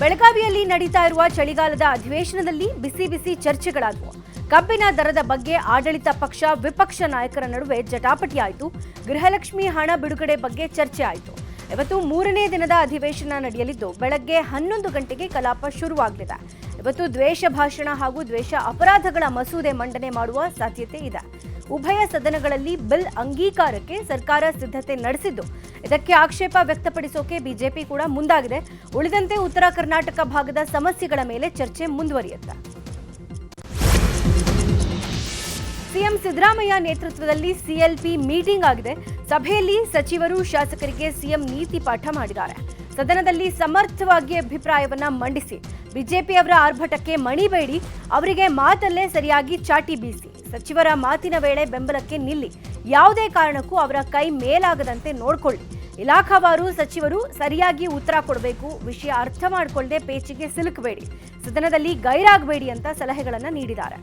ಬೆಳಗಾವಿಯಲ್ಲಿ ನಡೀತಾ ಇರುವ ಚಳಿಗಾಲದ ಅಧಿವೇಶನದಲ್ಲಿ ಬಿಸಿ ಬಿಸಿ ಚರ್ಚೆಗಳಾದವು. ಕಬ್ಬಿನ ದರದ ಬಗ್ಗೆ ಆಡಳಿತ ಪಕ್ಷ ವಿಪಕ್ಷ ನಾಯಕರ ನಡುವೆ ಜಟಾಪಟಿಯಾಯಿತು. ಗೃಹಲಕ್ಷ್ಮಿ ಹಣ ಬಿಡುಗಡೆ ಬಗ್ಗೆ ಚರ್ಚೆ ಆಯಿತು. ಇವತ್ತು ಮೂರನೇ ದಿನದ ಅಧಿವೇಶನ ನಡೆಯಲಿದ್ದು ಬೆಳಗ್ಗೆ 11 ಗಂಟೆಗೆ ಕಲಾಪ ಶುರುವಾಗಲಿದೆ. ಇವತ್ತು ದ್ವೇಷ ಭಾಷಣ ಹಾಗೂ ದ್ವೇಷ ಅಪರಾಧಗಳ ಮಸೂದೆ ಮಂಡನೆ ಮಾಡುವ ಸಾಧ್ಯತೆ ಇದೆ. ಉಭಯ ಸದನಗಳಲ್ಲಿ ಬಿಲ್ ಅಂಗೀಕಾರಕ್ಕೆ ಸರ್ಕಾರ ಸಿದ್ಧತೆ ನಡೆಸಿದ್ದು, ಇದಕ್ಕೆ ಆಕ್ಷೇಪ ವ್ಯಕ್ತಪಡಿಸೋಕೆ ಬಿಜೆಪಿ ಕೂಡ ಮುಂದಾಗಿದೆ. ಉಳಿದಂತೆ ಉತ್ತರ ಕರ್ನಾಟಕ ಭಾಗದ ಸಮಸ್ಯೆಗಳ ಮೇಲೆ ಚರ್ಚೆ ಮುಂದುವರಿಯುತ್ತೆ. ಸಿಎಂ ಸಿದ್ದರಾಮಯ್ಯ ನೇತೃತ್ವದಲ್ಲಿ ಸಿಎಲ್ಪಿ ಮೀಟಿಂಗ್ ಆಗಿದೆ. ಸಭೆಯಲ್ಲಿ ಸಚಿವರು ಶಾಸಕರಿಗೆ ಸಿಎಂ ನೀತಿ ಪಾಠ ಮಾಡಿದ್ದಾರೆ. ಸದನದಲ್ಲಿ ಸಮರ್ಥವಾಗಿ ಅಭಿಪ್ರಾಯವನ್ನ ಮಂಡಿಸಿ ಬಿಜೆಪಿಯವರ ಆರ್ಭಟಕ್ಕೆ ಮಣಿಬೇಡಿ, ಅವರಿಗೆ ಮಾತಲ್ಲೇ ಸರಿಯಾಗಿ ಚಾಟಿ ಬೀಸಿ, ಸಚಿವರ ಮಾತಿನ ವೇಳೆ ಬೆಂಬಲಕ್ಕೆ ನಿಲ್ಲಿ, ಯಾವುದೇ ಕಾರಣಕ್ಕೂ ಅವರ ಕೈ ಮೇಲಾಗದಂತೆ ನೋಡ್ಕೊಳ್ಳಿ, ಇಲಾಖಾವಾರು ಸಚಿವರು ಸರಿಯಾಗಿ ಉತ್ತರ ಕೊಡಬೇಕು, ವಿಷಯ ಅರ್ಥ ಮಾಡಿಕೊಳ್ಳದೆ ಪೇಚಿಗೆ ಸಿಲುಕಬೇಡಿ, ಸದನದಲ್ಲಿ ಗೈರಾಗಬೇಡಿ ಅಂತ ಸಲಹೆಗಳನ್ನು ನೀಡಿದ್ದಾರೆ.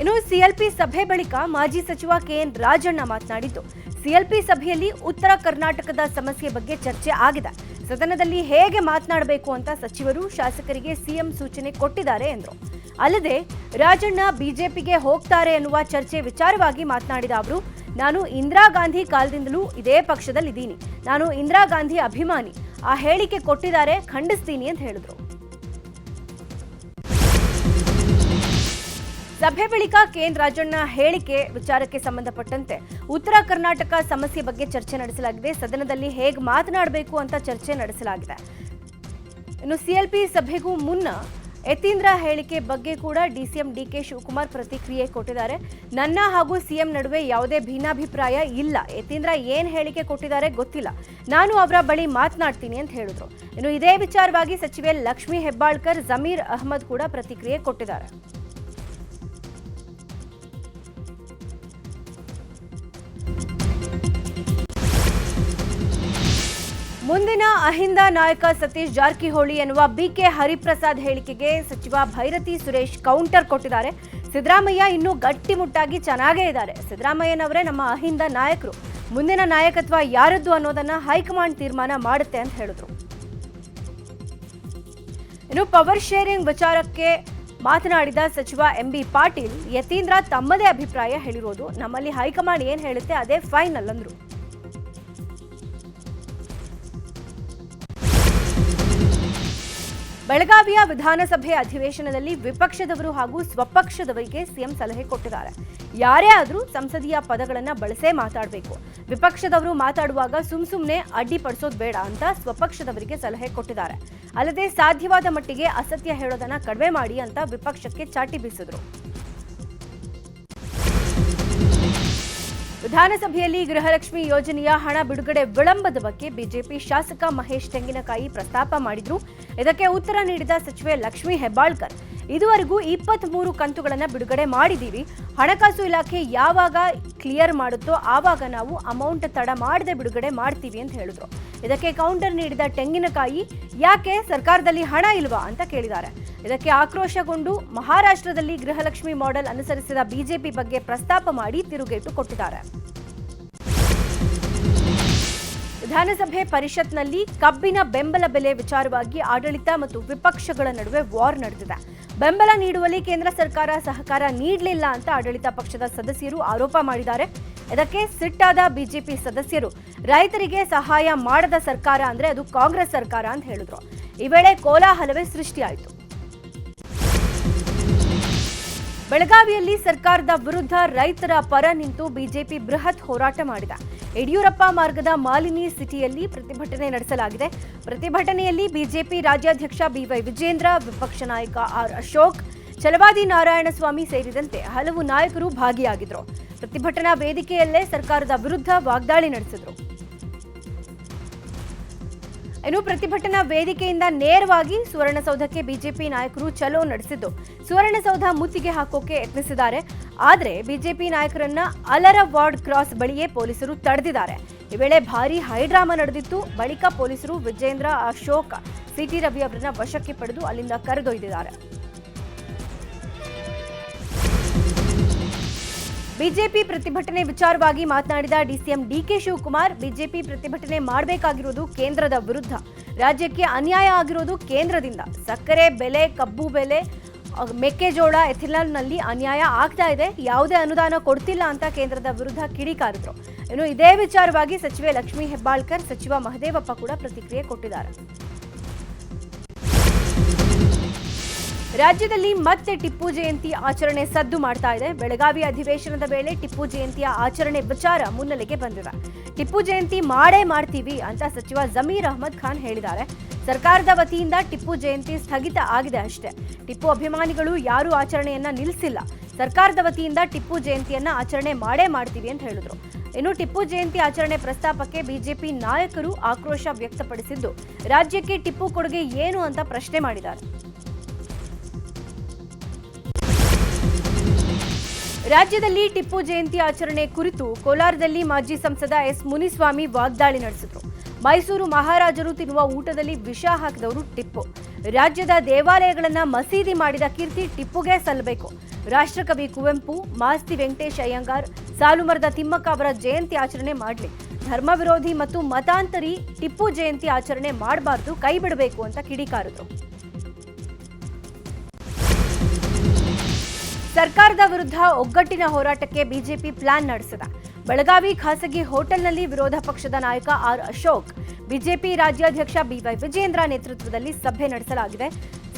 ಇನ್ನು ಸಿಎಲ್ಪಿ ಸಭೆ ಬಳಿಕ ಮಾಜಿ ಸಚಿವ ಕೆಎನ್ ರಾಜಣ್ಣ ಮಾತನಾಡಿದ್ದು, ಸಿಎಲ್ಪಿ ಸಭೆಯಲ್ಲಿ ಉತ್ತರ ಕರ್ನಾಟಕದ ಸಮಸ್ಯೆ ಬಗ್ಗೆ ಚರ್ಚೆ ಆಗಿದೆ. ಸದನದಲ್ಲಿ ಹೇಗೆ ಮಾತನಾಡಬೇಕು ಅಂತ ಸಚಿವರು ಶಾಸಕರಿಗೆ ಸಿಎಂ ಸೂಚನೆ ಕೊಟ್ಟಿದ್ದಾರೆ ಎಂದರು. ಅಲ್ಲದೆ ರಾಜಣ್ಣ ಬಿಜೆಪಿಗೆ ಹೋಗ್ತಾರೆ ಎನ್ನುವ ಚರ್ಚೆ ವಿಚಾರವಾಗಿ ಮಾತನಾಡಿದ ಅವರು, ನಾನು ಇಂದಿರಾ ಗಾಂಧಿ ಕಾಲದಿಂದಲೂ ಇದೇ ಪಕ್ಷದಲ್ಲಿದ್ದೀನಿ, ನಾನು ಇಂದಿರಾ ಗಾಂಧಿ ಅಭಿಮಾನಿ, ಆ ಹೇಳಿಕೆ ಕೊಟ್ಟಿದ್ದಾರೆ, ಖಂಡಿಸ್ತೀನಿ ಅಂತ ಹೇಳಿದ್ರು. ಸಭೆ ಬಳಿಕ ಕೆಎನ್ ರಾಜಣ್ಣ ಹೇಳಿಕೆ ವಿಚಾರಕ್ಕೆ ಸಂಬಂಧಪಟ್ಟಂತೆ ಉತ್ತರ ಕರ್ನಾಟಕ ಸಮಸ್ಯೆ ಬಗ್ಗೆ ಚರ್ಚೆ ನಡೆಸಲಾಗಿದೆ. ಸದನದಲ್ಲಿ ಹೇಗೆ ಮಾತನಾಡಬೇಕು ಅಂತ ಚರ್ಚೆ ನಡೆಸಲಾಗಿದೆ. ಇನ್ನು ಸಿಎಲ್ಪಿ ಸಭೆಗೂ ಮುನ್ನ ಯತೀಂದ್ರ ಹೇಳಿಕೆ ಬಗ್ಗೆ ಕೂಡ ಡಿಸಿಎಂ ಡಿಕೆ ಶಿವಕುಮಾರ್ ಪ್ರತಿಕ್ರಿಯೆ ಕೊಟ್ಟಿದ್ದಾರೆ. ನನ್ನ ಹಾಗೂ ಸಿಎಂ ನಡುವೆ ಯಾವುದೇ ಭಿನ್ನಾಭಿಪ್ರಾಯ ಇಲ್ಲ, ಯತೀಂದ್ರ ಏನ್ ಹೇಳಿಕೆ ಕೊಟ್ಟಿದ್ದಾರೆ ಗೊತ್ತಿಲ್ಲ, ನಾನು ಅವರ ಬಳಿ ಮಾತನಾಡ್ತೀನಿ ಅಂತ ಹೇಳಿದ್ರು. ಇನ್ನು ಇದೇ ವಿಚಾರವಾಗಿ ಸಚಿವೆ ಲಕ್ಷ್ಮೀ ಹೆಬ್ಬಾಳ್ಕರ್, ಜಮೀರ್ ಅಹಮದ್ ಕೂಡ ಪ್ರತಿಕ್ರಿಯೆ ಕೊಟ್ಟಿದ್ದಾರೆ. ಮುಂದಿನ ಅಹಿಂದ ನಾಯಕ ಸತೀಶ್ ಜಾರಕಿಹೊಳಿ ಎನ್ನುವ ಬಿಕೆ ಹರಿಪ್ರಸಾದ್ ಹೇಳಿಕೆಗೆ ಸಚಿವ ಭೈರತಿ ಸುರೇಶ್ ಕೌಂಟರ್ ಕೊಟ್ಟಿದ್ದಾರೆ. ಸಿದ್ದರಾಮಯ್ಯ ಇನ್ನೂ ಗಟ್ಟಿಮುಟ್ಟಾಗಿ ಚೆನ್ನಾಗೇ ಇದ್ದಾರೆ, ಸಿದ್ದರಾಮಯ್ಯನವರೇ ನಮ್ಮ ಅಹಿಂದ ನಾಯಕರು, ಮುಂದಿನ ನಾಯಕತ್ವ ಯಾರದ್ದು ಅನ್ನೋದನ್ನ ಹೈಕಮಾಂಡ್ ತೀರ್ಮಾನ ಮಾಡುತ್ತೆ ಅಂತ ಹೇಳಿದ್ರು. ಇನ್ನು ಪವರ್ ಶೇರಿಂಗ್ ವಿಚಾರಕ್ಕೆ ಮಾತನಾಡಿದ ಸಚಿವ ಎಂಬಿ ಪಾಟೀಲ್, ಯತೀಂದ್ರ ತಮ್ಮದೇ ಅಭಿಪ್ರಾಯ ಹೇಳಿರೋದು, ನಮ್ಮಲ್ಲಿ ಹೈಕಮಾಂಡ್ ಏನ್ ಹೇಳುತ್ತೆ ಅದೇ ಫೈನಲ್ ಅಂದ್ರು. ಬೆಳಗಾವಿಯ ವಿಧಾನಸಭೆ ಅಧಿವೇಶನದಲ್ಲಿ ವಿಪಕ್ಷದವರು ಹಾಗೂ ಸ್ವಪಕ್ಷದವರಿಗೆ ಸಿಎಂ ಸಲಹೆ ಕೊಟ್ಟಿದ್ದಾರೆ. ಯಾರೇ ಆದರೂ ಸಂಸದೀಯ ಪದಗಳನ್ನ ಬಳಸೇ ಮಾತಾಡಬೇಕು, ವಿಪಕ್ಷದವರು ಮಾತಾಡುವಾಗ ಸುಮ್ನೆ ಅಡ್ಡಿಪಡಿಸೋದು ಬೇಡ ಅಂತ ಸ್ವಪಕ್ಷದವರಿಗೆ ಸಲಹೆ ಕೊಟ್ಟಿದ್ದಾರೆ. ಅಲ್ಲದೆ ಸಾಧ್ಯವಾದ ಮಟ್ಟಿಗೆ ಅಸತ್ಯ ಹೇಳೋದನ್ನ ಕಡಿಮೆ ಮಾಡಿ ಅಂತ ವಿಪಕ್ಷಕ್ಕೆ ಚಾಟಿ ಬೀಸಿದ್ರು. ವಿಧಾನಸಭೆಯಲ್ಲಿ ಗೃಹಲಕ್ಷ್ಮಿ ಯೋಜನೆಯ ಹಣ ಬಿಡುಗಡೆ ವಿಳಂಬದ ಬಗ್ಗೆ ಬಿಜೆಪಿ ಶಾಸಕ ಮಹೇಶ್ ತೆಂಗಿನಕಾಯಿ ಪ್ರಸ್ತಾಪ ಮಾಡಿದ್ರು. ಇದಕ್ಕೆ ಉತ್ತರ ನೀಡಿದ ಸಚಿವೆ ಲಕ್ಷ್ಮೀ ಹೆಬ್ಬಾಳ್ಕರ್, ಇದುವರೆಗೂ 23 ಕಂತುಗಳನ್ನು ಬಿಡುಗಡೆ ಮಾಡಿದ್ದೀವಿ, ಹಣಕಾಸು ಇಲಾಖೆ ಯಾವಾಗ ಕ್ಲಿಯರ್ ಮಾಡುತ್ತೋ ಆವಾಗ ನಾವು ಅಮೌಂಟ್ ತಡ ಮಾಡದೆ ಬಿಡುಗಡೆ ಮಾಡ್ತೀವಿ ಅಂತ ಹೇಳಿದ್ರು. ಇದಕ್ಕೆ ಕೌಂಟರ್ ನೀಡಿದ ತೆಂಗಿನಕಾಯಿ, ಯಾಕೆ ಸರ್ಕಾರದಲ್ಲಿ ಹಣ ಇಲ್ವಾ ಅಂತ ಕೇಳಿದ್ದಾರೆ. ಇದಕ್ಕೆ ಆಕ್ರೋಶಗೊಂಡು ಮಹಾರಾಷ್ಟ್ರದಲ್ಲಿ ಗೃಹಲಕ್ಷ್ಮಿ ಮಾಡೆಲ್ ಅನುಸರಿಸಿದ ಬಿಜೆಪಿ ಬಗ್ಗೆ ಪ್ರಸ್ತಾಪ ಮಾಡಿ ತಿರುಗೇಟು ಕೊಟ್ಟಿದ್ದಾರೆ. ವಿಧಾನಸಭೆ ಪರಿಷತ್ನಲ್ಲಿ ಕಬ್ಬಿನ ಬೆಂಬಲ ಬೆಲೆ ವಿಚಾರವಾಗಿ ಆಡಳಿತ ಮತ್ತು ವಿಪಕ್ಷಗಳ ನಡುವೆ ವಾರ್ ನಡೆದಿದೆ. ಬೆಂಬಲ ನೀಡುವಲ್ಲಿ ಕೇಂದ್ರ ಸರ್ಕಾರ ಸಹಕಾರ ನೀಡಲಿಲ್ಲ ಅಂತ ಆಡಳಿತ ಪಕ್ಷದ ಸದಸ್ಯರು ಆರೋಪ ಮಾಡಿದ್ದಾರೆ. ಇದಕ್ಕೆ ಸಿಟ್ಟಾದ ಬಿಜೆಪಿ ಸದಸ್ಯರು, ರೈತರಿಗೆ ಸಹಾಯ ಮಾಡದ ಸರ್ಕಾರ ಅಂದ್ರೆ ಅದು ಕಾಂಗ್ರೆಸ್ ಸರ್ಕಾರ ಅಂತ ಹೇಳಿದ್ರು. ಈ ವೇಳೆ ಕೋಲಾಹಲವೇ ಸೃಷ್ಟಿಯಾಯಿತು. ಬೆಳಗಾವಿಯಲ್ಲಿ ಸರ್ಕಾರದ ವಿರುದ್ಧ ರೈತರ ಪರ ನಿಂತು ಬಿಜೆಪಿ ಬೃಹತ್ ಹೋರಾಟ ಮಾಡಿದೆ. ಯಡಿಯೂರಪ್ಪ ಮಾರ್ಗದ ಮಾಲಿನಿ ಸಿಟಿಯಲ್ಲಿ ಪ್ರತಿಭಟನೆ ನಡೆಸಲಾಗಿದೆ. ಪ್ರತಿಭಟನೆಯಲ್ಲಿ ಬಿಜೆಪಿ ರಾಜ್ಯಾಧ್ಯಕ್ಷ ಬಿವೈ ವಿಜೇಂದ್ರ, ವಿಪಕ್ಷ ನಾಯಕ ಆರ್ ಅಶೋಕ್, ಛಲವಾದಿ ನಾರಾಯಣಸ್ವಾಮಿ ಸೇರಿದಂತೆ ಹಲವು ನಾಯಕರು ಭಾಗಿಯಾಗಿದ್ದರು. ಪ್ರತಿಭಟನಾ ವೇದಿಕೆಯಲ್ಲೇ ಸರ್ಕಾರದ ವಿರುದ್ಧ ವಾಗ್ದಾಳಿ ನಡೆಸಿದರು. ಇನ್ನು ಪ್ರತಿಭಟನಾ ವೇದಿಕೆಯಿಂದ ನೇರವಾಗಿ ಸುವರ್ಣಸೌಧಕ್ಕೆ ಬಿಜೆಪಿ ನಾಯಕರು ಚಲೋ ನಡೆಸಿದ್ದು, ಸುವರ್ಣಸೌಧ ಮುತ್ತಿಗೆ ಹಾಕೋಕೆ ಯತ್ನಿಸಿದ್ದಾರೆ. ಆದರೆ ಬಿಜೆಪಿ ನಾಯಕರನ್ನ ಅಲರ ವಾರ್ಡ್ ಕ್ರಾಸ್ ಬಳಿಯೇ ಪೊಲೀಸರು ತಡೆದಿದ್ದಾರೆ. ಈ ವೇಳೆ ಭಾರೀ ಹೈಡ್ರಾಮಾ ನಡೆದಿತ್ತು. ಬಳಿಕ ಪೊಲೀಸರು ವಿಜೇಂದ್ರ, ಅಶೋಕ್, ಸಿಟಿ ರವಿ ಅವರನ್ನ ವಶಕ್ಕೆ ಪಡೆದು ಅಲ್ಲಿಂದ ಕರೆದೊಯ್ದಿದ್ದಾರೆ. ಬಿಜೆಪಿ ಪ್ರತಿಭಟನೆ ವಿಚಾರವಾಗಿ ಮಾತನಾಡಿದ ಡಿಸಿಎಂ ಡಿಕೆ ಶಿವಕುಮಾರ್, ಬಿಜೆಪಿ ಪ್ರತಿಭಟನೆ ಮಾಡಬೇಕಾಗಿರುವುದು ಕೇಂದ್ರದ ವಿರುದ್ಧ, ರಾಜ್ಯಕ್ಕೆ ಅನ್ಯಾಯ ಆಗಿರೋದು ಕೇಂದ್ರದಿಂದ. ಸಕ್ಕರೆ ಬೆಲೆ, ಕಬ್ಬು ಬೆಲೆ, ಮೆಕ್ಕೆಜೋಳ, ಎಥೆನಾಲ್ನಲ್ಲಿ ಅನ್ಯಾಯ ಆಗ್ತಾ ಇದೆ, ಯಾವುದೇ ಅನುದಾನ ಕೊಡ್ತಿಲ್ಲ ಅಂತ ಕೇಂದ್ರದ ವಿರುದ್ಧ ಕಿಡಿಕಾರಿದ್ರು. ಇನ್ನು ಇದೇ ವಿಚಾರವಾಗಿ ಸಚಿವೆ ಲಕ್ಷ್ಮೀ ಹೆಬ್ಬಾಳ್ಕರ್, ಸಚಿವ ಮಹದೇವಪ್ಪ ಕೂಡ ಪ್ರತಿಕ್ರಿಯೆ ಕೊಟ್ಟಿದ್ದಾರೆ. ರಾಜ್ಯದಲ್ಲಿ ಮತ್ತೆ ಟಿಪ್ಪು ಜಯಂತಿ ಆಚರಣೆ ಸದ್ದು ಮಾಡ್ತಾ ಇದೆ. ಬೆಳಗಾವಿ ಅಧಿವೇಶನದ ವೇಳೆ ಟಿಪ್ಪು ಜಯಂತಿಯ ಆಚರಣೆ ವಿಚಾರ ಮುನ್ನೆಲೆಗೆ ಬಂದಿದೆ. ಟಿಪ್ಪು ಜಯಂತಿ ಮಾಡೇ ಮಾಡ್ತೀವಿ ಅಂತ ಸಚಿವ ಜಮೀರ್ ಅಹ್ಮದ್ ಖಾನ್ ಹೇಳಿದ್ದಾರೆ. ಸರ್ಕಾರದ ವತಿಯಿಂದ ಟಿಪ್ಪು ಜಯಂತಿ ಸ್ಥಗಿತ ಆಗಿದೆ ಅಷ್ಟೇ. ಟಿಪ್ಪು ಅಭಿಮಾನಿಗಳು ಯಾರೂ ಆಚರಣೆಯನ್ನ ನಿಲ್ಲಿಸಿಲ್ಲ. ಸರ್ಕಾರದ ವತಿಯಿಂದ ಟಿಪ್ಪು ಜಯಂತಿಯನ್ನ ಆಚರಣೆ ಮಾಡೇ ಮಾಡ್ತೀವಿ ಅಂತ ಹೇಳಿದ್ರು. ಇನ್ನು ಟಿಪ್ಪು ಜಯಂತಿ ಆಚರಣೆ ಪ್ರಸ್ತಾಪಕ್ಕೆ ಬಿಜೆಪಿ ನಾಯಕರು ಆಕ್ರೋಶ ವ್ಯಕ್ತಪಡಿಸಿದ್ದು, ರಾಜ್ಯಕ್ಕೆ ಟಿಪ್ಪು ಕೊಡುಗೆ ಏನು ಅಂತ ಪ್ರಶ್ನೆ ಮಾಡಿದ್ದಾರೆ. ರಾಜ್ಯದಲ್ಲಿ ಟಿಪ್ಪು ಜಯಂತಿ ಆಚರಣೆ ಕುರಿತು ಕೋಲಾರದಲ್ಲಿ ಮಾಜಿ ಸಂಸದ ಎಸ್ ಮುನಿಸ್ವಾಮಿ ವಾಗ್ದಾಳಿ ನಡೆಸಿದರು. ಮೈಸೂರು ಮಹಾರಾಜರು ತಿನ್ನುವ ಊಟದಲ್ಲಿ ವಿಷ ಹಾಕಿದವರು ಟಿಪ್ಪು. ರಾಜ್ಯದ ದೇವಾಲಯಗಳನ್ನ ಮಸೀದಿ ಮಾಡಿದ ಕೀರ್ತಿ ಟಿಪ್ಪುಗೆ ಸಲ್ಲಬೇಕು. ರಾಷ್ಟ್ರಕವಿ ಕುವೆಂಪು, ಮಾಸ್ತಿ ವೆಂಕಟೇಶ್ ಅಯ್ಯಂಗಾರ್, ಸಾಲುಮರದ ತಿಮ್ಮಕ್ಕ ಅವರ ಜಯಂತಿ ಆಚರಣೆ ಮಾಡಲಿ. ಧರ್ಮ ವಿರೋಧಿ ಮತ್ತು ಮತಾಂತರಿ ಟಿಪ್ಪು ಜಯಂತಿ ಆಚರಣೆ ಮಾಡಬಾರ್ದು, ಕೈ ಬಿಡಬೇಕು ಅಂತ ಕಿಡಿಕಾರಿದ್ರು. ಸರ್ಕಾರದ ವಿರುದ್ಧ ಒಗ್ಗಟ್ಟಿನ ಹೋರಾಟಕ್ಕೆ ಬಿಜೆಪಿ ಪ್ಲಾನ್ ನಡೆಸಿದೆ. ಬೆಳಗಾವಿ ಖಾಸಗಿ ಹೋಟೆಲ್ನಲ್ಲಿ ವಿರೋಧ ಪಕ್ಷದ ನಾಯಕ ಆರ್ ಅಶೋಕ್, ಬಿಜೆಪಿ ರಾಜ್ಯಾಧ್ಯಕ್ಷ ಬಿವೈ ವಿಜೇಂದ್ರ ನೇತೃತ್ವದಲ್ಲಿ ಸಭೆ ನಡೆಸಲಾಗಿದೆ.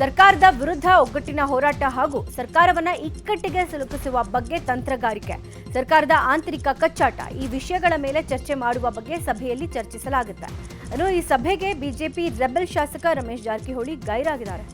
ಸರ್ಕಾರದ ವಿರುದ್ಧ ಒಗ್ಗಟ್ಟಿನ ಹೋರಾಟ ಹಾಗೂ ಸರ್ಕಾರವನ್ನ ಇಕ್ಕಟ್ಟಿಗೆ ಸಿಲುಕಿಸುವ ಬಗ್ಗೆ ತಂತ್ರಗಾರಿಕೆ, ಸರ್ಕಾರದ ಆಂತರಿಕ ಕಚ್ಚಾಟ, ಈ ವಿಷಯಗಳ ಮೇಲೆ ಚರ್ಚೆ ಮಾಡುವ ಬಗ್ಗೆ ಸಭೆಯಲ್ಲಿ ಚರ್ಚಿಸಲಾಗುತ್ತೆ. ಇನ್ನು ಈ ಸಭೆಗೆ ಬಿಜೆಪಿ ರೆಬೆಲ್ ಶಾಸಕ ರಮೇಶ್ ಜಾರಕಿಹೊಳಿ ಗೈರಾಗಿದ್ದಾರೆ.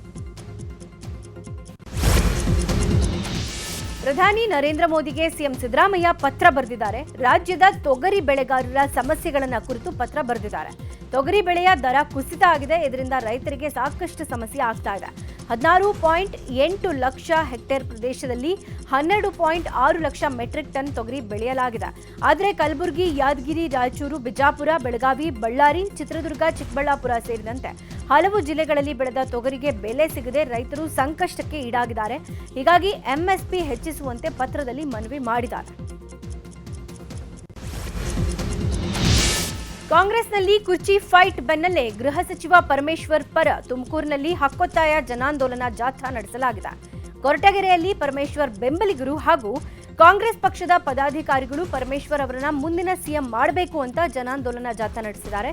ಪ್ರಧಾನಿ ನರೇಂದ್ರ ಮೋದಿಗೆ ಸಿಎಂ ಸಿದ್ದರಾಮಯ್ಯ ಪತ್ರ ಬರೆದಿದ್ದಾರೆ. ರಾಜ್ಯದ ತೊಗರಿ ಬೆಳೆಗಾರರ ಸಮಸ್ಯೆಗಳನ್ನು ಕುರಿತು ಪತ್ರ ಬರೆದಿದ್ದಾರೆ. ತೊಗರಿ ಬೆಳೆಯ ದರ ಕುಸಿತ ಆಗಿದೆ, ಇದರಿಂದ ರೈತರಿಗೆ ಸಾಕಷ್ಟು ಸಮಸ್ಯೆ ಆಗ್ತಾ ಇದೆ. 16.8 ಲಕ್ಷ ಹೆಕ್ಟೇರ್ ಪ್ರದೇಶದಲ್ಲಿ 12.6 ಲಕ್ಷ ಮೆಟ್ರಿಕ್ ಟನ್ ತೊಗರಿ ಬೆಳೆಯಲಾಗಿದೆ. ಆದರೆ ಕಲಬುರಗಿ, ಯಾದಗಿರಿ, ರಾಯಚೂರು, ಬಿಜಾಪುರ, ಬೆಳಗಾವಿ, ಬಳ್ಳಾರಿ, ಚಿತ್ರದುರ್ಗ, ಚಿಕ್ಕಬಳ್ಳಾಪುರ ಸೇರಿದಂತೆ ಹಲವು ಜಿಲ್ಲೆಗಳಲ್ಲಿ ಬೆಳೆದ ತೊಗರಿಗೆ ಬೆಲೆ ಸಿಗದೆ ರೈತರು ಸಂಕಷ್ಟಕ್ಕೆ ಈಡಾಗಿದ್ದಾರೆ. ಹೀಗಾಗಿ ಎಂಎಸ್ಪಿ ಹೆಚ್ಚಿಸುವಂತೆ ಪತ್ರದಲ್ಲಿ ಮನವಿ ಮಾಡಿದ್ದಾರೆ. ಕಾಂಗ್ರೆಸ್ನಲ್ಲಿ ಕುರ್ಚಿ ಫೈಟ್ ಬೆನ್ನಲ್ಲೇ ಗೃಹ ಸಚಿವ ಪರಮೇಶ್ವರ್ ಪರ ತುಮಕೂರಿನಲ್ಲಿ ಹಕ್ಕೊತ್ತಾಯ ಜನಾಂದೋಲನ ಜಾಥಾ ನಡೆಸಲಾಗಿದೆ. ಕೊರಟಗೆರೆಯಲ್ಲಿ ಪರಮೇಶ್ವರ್ ಬೆಂಬಲಿಗರು ಹಾಗೂ ಕಾಂಗ್ರೆಸ್ ಪಕ್ಷದ ಪದಾಧಿಕಾರಿಗಳು ಪರಮೇಶ್ವರ್ ಅವರನ್ನ ಮುಂದಿನ ಸಿಎಂ ಮಾಡಬೇಕು ಅಂತ ಜನಾಂದೋಲನ ಜಾಥಾ ನಡೆಸಿದ್ದಾರೆ.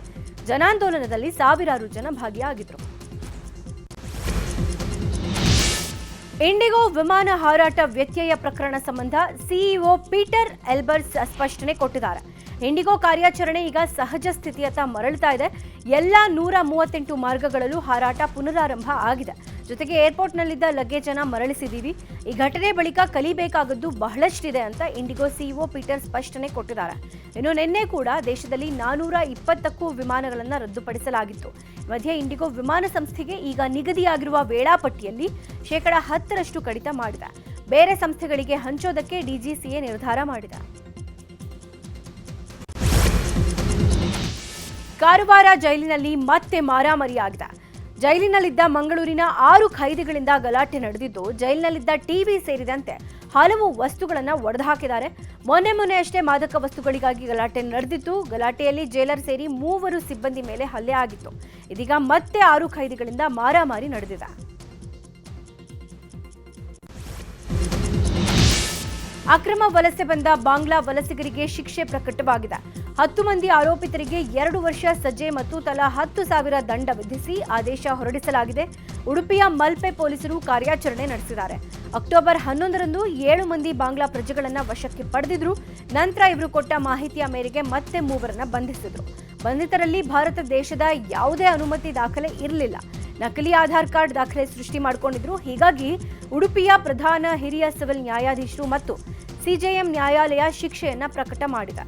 ಜನಾಂದೋಲನದಲ್ಲಿ ಸಾವಿರಾರು ಜನ ಭಾಗಿಯಾಗಿದ್ದರು. ಇಂಡಿಗೋ ವಿಮಾನ ಹಾರಾಟ ವ್ಯತ್ಯಯ ಪ್ರಕರಣ ಸಂಬಂಧ ಸಿಇಒ ಪೀಟರ್ ಎಲ್ಬರ್ಸ್ ಸ್ಪಷ್ಟನೆ ಕೊಟ್ಟಿದ್ದಾರೆ. ಇಂಡಿಗೋ ಕಾರ್ಯಾಚರಣೆ ಈಗ ಸಹಜ ಸ್ಥಿತಿಯತ್ತ ಮರಳುತ್ತಾ ಇದೆ. ಎಲ್ಲ 138 ಮಾರ್ಗಗಳಲ್ಲೂ ಹಾರಾಟ ಪುನರಾರಂಭ ಆಗಿದೆ. ಜೊತೆಗೆ ಏರ್ಪೋರ್ಟ್ನಲ್ಲಿದ್ದ ಲಗೇಜ್ ಅನ್ನ ಮರಳಿಸಿದ್ದೀವಿ. ಈ ಘಟನೆ ಬಳಿಕ ಕಲಿಬೇಕಾಗದ್ದು ಬಹಳಷ್ಟಿದೆ ಅಂತ ಇಂಡಿಗೋ ಸಿಇಒ ಪೀಟರ್ ಸ್ಪಷ್ಟನೆ ಕೊಟ್ಟಿದ್ದಾರೆ. ಇನ್ನು ನಿನ್ನೆ ಕೂಡ ದೇಶದಲ್ಲಿ 420ಕ್ಕೂ ವಿಮಾನಗಳನ್ನು ರದ್ದುಪಡಿಸಲಾಗಿತ್ತು. ಮಧ್ಯೆ ಇಂಡಿಗೋ ವಿಮಾನ ಸಂಸ್ಥೆಗೆ ಈಗ ನಿಗದಿಯಾಗಿರುವ ವೇಳಾಪಟ್ಟಿಯಲ್ಲಿ 10% ಕಡಿತ ಮಾಡಿದೆ. ಬೇರೆ ಸಂಸ್ಥೆಗಳಿಗೆ ಹಂಚೋದಕ್ಕೆ ಡಿಜಿಸಿಎ ನಿರ್ಧಾರ ಮಾಡಿದೆ. ಕಾರವಾರ ಜೈಲಿನಲ್ಲಿ ಮತ್ತೆ ಮಾರಾಮಾರಿಯಾಗಿದೆ. ಜೈಲಿನಲ್ಲಿದ್ದ ಮಂಗಳೂರಿನ 6 ಖೈದಿಗಳಿಂದ ಗಲಾಟೆ ನಡೆದಿದ್ದು, ಜೈಲಿನಲ್ಲಿದ್ದ ಟಿವಿ ಸೇರಿದಂತೆ ಹಲವು ವಸ್ತುಗಳನ್ನು ಒಡೆದುಹಾಕಿದ್ದಾರೆ. ಮೊನ್ನೆ ಅಷ್ಟೇ ಮಾದಕ ವಸ್ತುಗಳಿಗಾಗಿ ಗಲಾಟೆ ನಡೆದಿತ್ತು. ಗಲಾಟೆಯಲ್ಲಿ ಜೈಲರ್ ಸೇರಿ 3 ಸಿಬ್ಬಂದಿ ಮೇಲೆ ಹಲ್ಲೆ ಆಗಿತ್ತು. ಇದೀಗ ಮತ್ತೆ 6 ಖೈದಿಗಳಿಂದ ಮಾರಾಮಾರಿ ನಡೆದಿದೆ. ಅಕ್ರಮ ವಲಸೆ ಬಂದ ಬಾಂಗ್ಲಾ ವಲಸಿಗರಿಗೆ ಶಿಕ್ಷೆ ಪ್ರಕಟವಾಗಿದೆ. 10 ಮಂದಿ ಆರೋಪಿತರಿಗೆ 2 ವರ್ಷ ಸಜೆ ಮತ್ತು ತಲಾ 10,000 ದಂಡ ವಿಧಿಸಿ ಆದೇಶ ಹೊರಡಿಸಲಾಗಿದೆ. ಉಡುಪಿಯ ಮಲ್ಪೆ ಪೊಲೀಸರು ಕಾರ್ಯಾಚರಣೆ ನಡೆಸಿದ್ದಾರೆ. ಅಕ್ಟೋಬರ್ 11ರಂದು 7 ಮಂದಿ ಬಾಂಗ್ಲಾ ಪ್ರಜೆಗಳನ್ನು ವಶಕ್ಕೆ ಪಡೆದಿದ್ರು. ನಂತರ ಇವರು ಕೊಟ್ಟ ಮಾಹಿತಿಯ ಮೇರೆಗೆ ಮತ್ತೆ 3 ಬಂಧಿಸಿದ್ರು. ಬಂಧಿತರಲ್ಲಿ ಭಾರತ ದೇಶದ ಯಾವುದೇ ಅನುಮತಿ ದಾಖಲೆ ಇರಲಿಲ್ಲ. ನಕಲಿ ಆಧಾರ್ ಕಾರ್ಡ್ ದಾಖಲೆ ಸೃಷ್ಟಿ ಮಾಡಿಕೊಂಡಿದ್ರು. ಹೀಗಾಗಿ ಉಡುಪಿಯ ಪ್ರಧಾನ ಹಿರಿಯ ಸಿವಿಲ್ ನ್ಯಾಯಾಧೀಶರು ಮತ್ತು ಸಿಜೆಎಂ ನ್ಯಾಯಾಲಯ ಶಿಕ್ಷೆಯನ್ನ ಪ್ರಕಟ ಮಾಡಿದೆ.